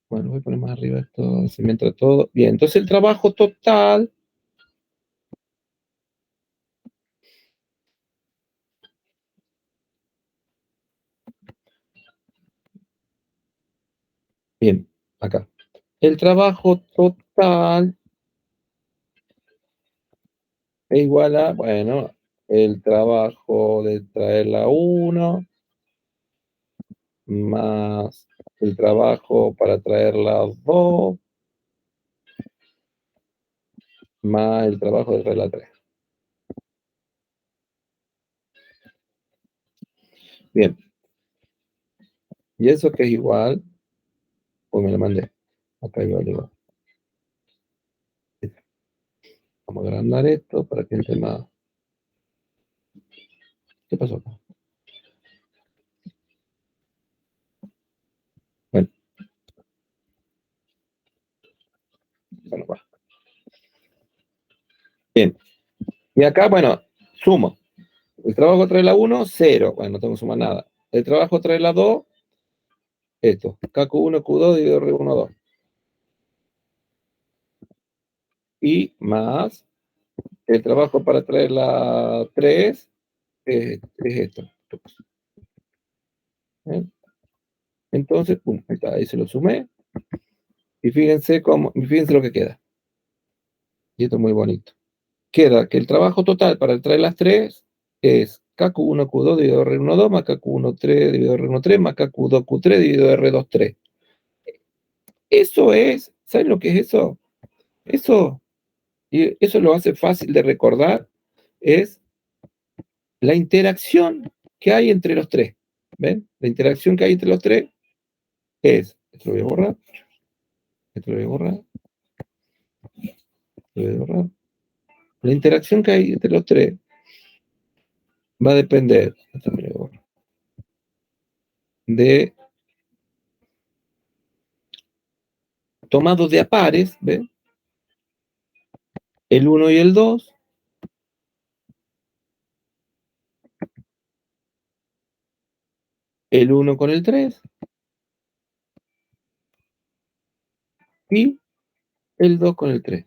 Bueno, voy a poner más arriba esto, se me entra todo. Bien, entonces el trabajo total. Bien, acá. El trabajo total es igual a, bueno, el trabajo de traer la 1 más el trabajo para traer la 2 más el trabajo de traer la 3. Bien, y eso que es igual, pues me lo mandé. Acá igual. Vamos a agrandar esto para que entre más. ¿Qué pasó acá? Bueno, bueno, va. Bien. Y acá, bueno, sumo. El trabajo trae la 1, 0. Bueno, no tengo que sumar nada. El trabajo trae la 2, esto. KQ1, Q2, dividido R1, 2. Y más el trabajo para traer la 3 es esto. ¿Eh? Entonces, pum, ahí está, ahí se lo sumé. Y fíjense lo que queda. Y esto es muy bonito. Queda que el trabajo total para traer las 3 es KQ1, Q2 dividido R1, 2 más KQ1, 3 dividido R1, 3 más KQ2, Q3 dividido R2, 3. Eso es, ¿saben lo que es eso? Y eso lo hace fácil de recordar, es la interacción que hay entre los tres. ¿Ven? La interacción que hay entre los tres es, esto lo voy a borrar, esto lo voy a borrar, esto lo voy a borrar. La interacción que hay entre los tres va a depender, esto me lo borro, de tomados de a pares, ¿ven? El 1 y el 2, el 1 con el 3 y el 2 con el 3.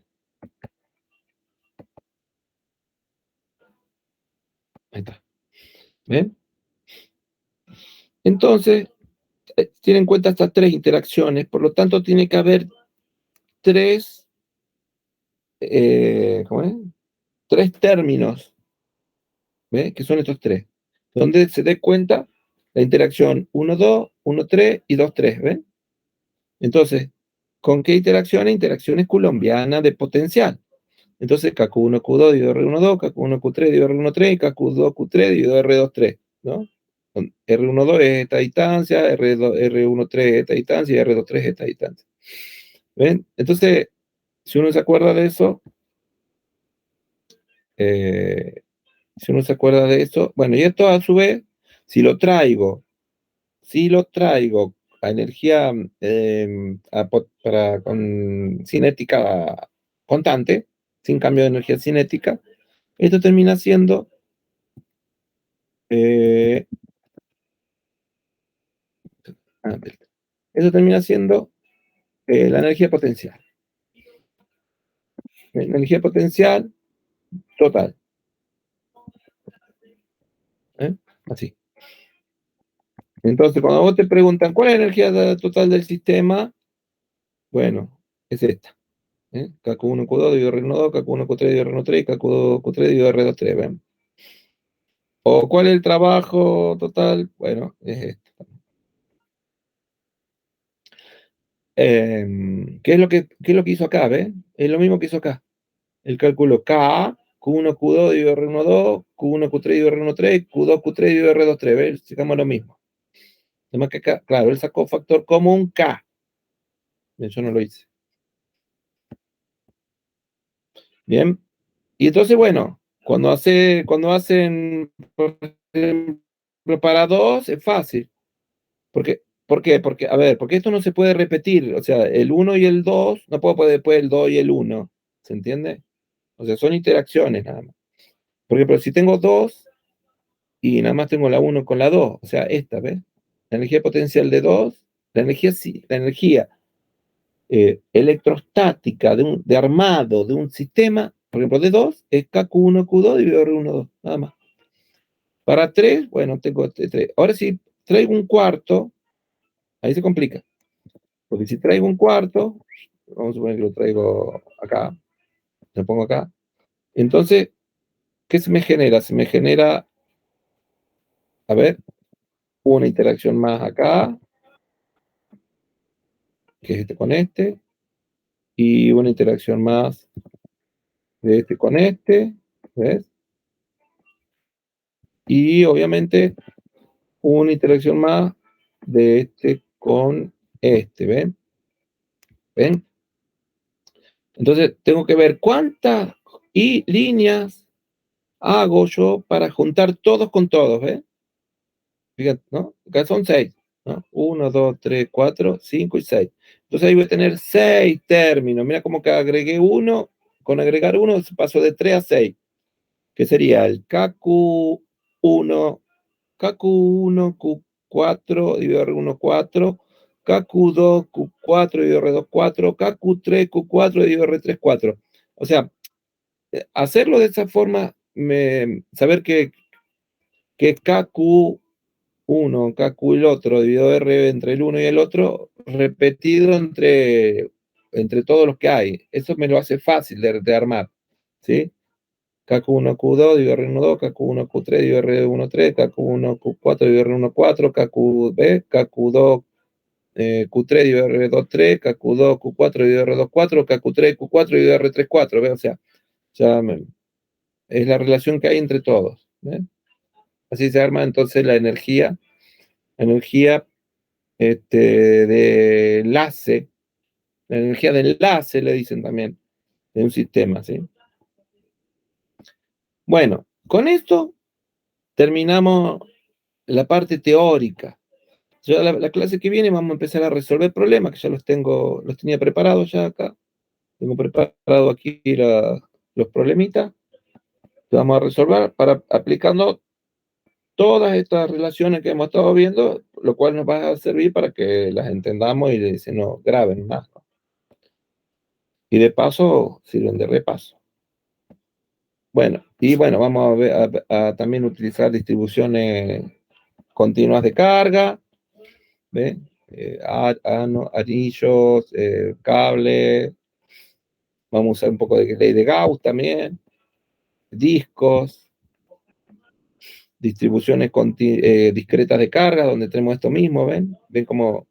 Ahí está. ¿Ven? Entonces, tienen en cuenta estas tres interacciones, por lo tanto, tiene que haber tres, ¿cómo es? Tres términos, ¿ves? Que son estos tres, donde se dé cuenta la interacción 1-2, 1-3 y 2-3, ¿ven? Entonces, ¿con qué interacciones? Interacciones coulombianas de potencial. Entonces, KQ1, Q2 dividido R1, 2, KQ1, Q3 dividido R1, 3 y KQ2, Q3 dividido R2, 3, ¿no? R1, 2 es esta distancia, R1, 3 es esta distancia y R2, 3 es esta distancia. ¿Ven? Entonces, si uno se acuerda de eso, si uno se acuerda de eso, bueno, y esto a su vez, si lo traigo a energía cinética constante, sin cambio de energía cinética, esto termina siendo eh, la energía potencial. La energía potencial total. Así. Entonces, cuando vos te preguntan cuál es la energía total del sistema, bueno, es esta. KQ1, Q2 dividido R1, 2, KQ1, Q3 dividido R1, 3, KQ2, Q3 dividido R2, 3, ¿ven? ¿O cuál es el trabajo total? Bueno, es esto. ¿Qué es lo que hizo acá, ven? Es lo mismo que hizo acá. El cálculo K, Q1, Q2 dividido R1, 2, Q1, Q3 dividido R1, 3, Q2, Q3 dividido R2, 3, ¿ven? Sacamos lo mismo. Además que acá, claro, él sacó factor común K. Yo no lo hice. Bien. Y entonces, bueno, cuando hacen, por ejemplo, para dos, es fácil. ¿Por qué? Porque, a ver, porque esto no se puede repetir. O sea, el uno y el 2 no puedo poner después el 2 y el uno. ¿Se entiende? O sea, son interacciones nada más. Por ejemplo, si tengo 2 y nada más tengo la uno con la 2, o sea, esta, ¿ves? La energía potencial de 2, la energía electrostática de armado de un sistema, por ejemplo, de 2, es KQ1, Q2 dividido por R1, 2, nada más. Para 3, bueno, tengo 3. Ahora si traigo un cuarto, ahí se complica. Porque si traigo un cuarto, vamos a suponer que lo traigo acá, lo pongo acá. Entonces, ¿qué se me genera? Se me genera, a ver, una interacción más acá, que es este con este, y una interacción más de este con este, ¿ves? Y obviamente una interacción más de este con este, ¿ven? ¿Ven? Entonces tengo que ver cuántas líneas hago yo para juntar todos con todos, ¿ves? Fíjate, ¿no? Acá son 6, ¿no? 1, 2, 3, 4, 5 y 6. Entonces ahí voy a tener 6 términos. Mira como que agregué uno, con agregar uno paso de 3 a 6, que sería el KQ1, KQ1, Q4, dividido R1, 4, KQ2, Q4, dividido R2, 4, KQ3, Q4, dividido R3, 4. O sea, hacerlo de esa forma, saber que KQ1, KQ el otro, dividido R entre el uno y el otro, repetido entre todos los que hay. Eso me lo hace fácil de armar, ¿sí? KQ1, Q2, dividido R1, 2, KQ1, Q3, dividido R1, 3, KQ1, Q4, dividido R1, 4, KQB, KQ2, Q3, dividido R2, 3, KQ2, Q4, dividido R2, 4, KQ3, Q4, dividido R3, 4, ¿ve? O sea, ya es la relación que hay entre todos, ¿ve? Así se arma entonces la energía de enlace, la energía de enlace le dicen también, de un sistema, ¿sí? Bueno, con esto terminamos la parte teórica. Yo la clase que viene vamos a empezar a resolver problemas, que ya los tenía preparados ya acá. Tengo preparado aquí los problemitas que vamos a resolver aplicando todas estas relaciones que hemos estado viendo, lo cual nos va a servir para que las entendamos y se nos graben más, ¿no? Y de paso sirven de repaso. Bueno, vamos a, ver, a también utilizar distribuciones continuas de carga, ¿ve? Anillos, cables, vamos a usar un poco de ley de Gauss también, discos, distribuciones discretas de carga, donde tenemos esto mismo, ¿ven? ¿Ven cómo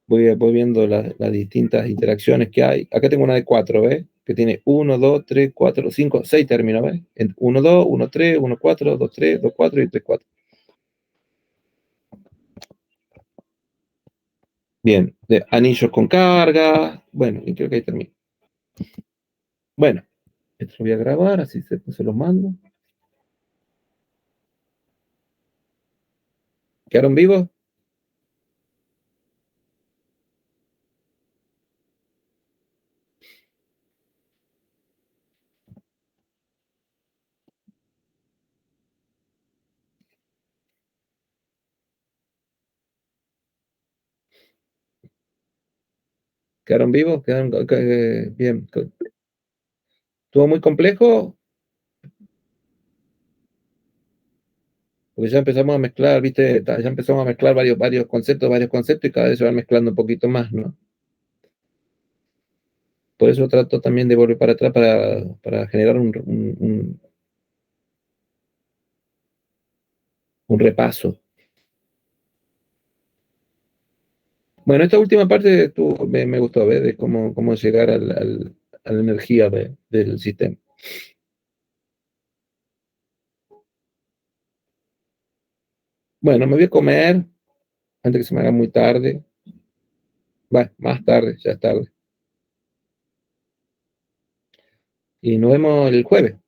voy viendo las distintas interacciones que hay? Acá tengo una de 4, ¿ves? Que tiene 1, 2, 3, 4, 5, 6 términos, ¿ves? 1, 2, 1, 3, 1, 4, 2, 3, 2, 4 y 3, 4. Bien, de anillos con carga, bueno, y creo que ahí termino. Bueno, esto lo voy a grabar, así se los mando. ¿Quedaron vivos? ¿Quedaron vivos? ¿Quedaron bien? ¿Estuvo muy complejo? Porque ya empezamos a mezclar, ¿viste? Ya empezamos a mezclar varios conceptos, y cada vez se van mezclando un poquito más, ¿no? Por eso trato también de volver para atrás para generar un repaso. Bueno, esta última parte me gustó, ¿ves? De cómo llegar a la energía del sistema. Bueno, me voy a comer antes que se me haga muy tarde. Bueno, más tarde, ya es tarde. Y nos vemos el jueves.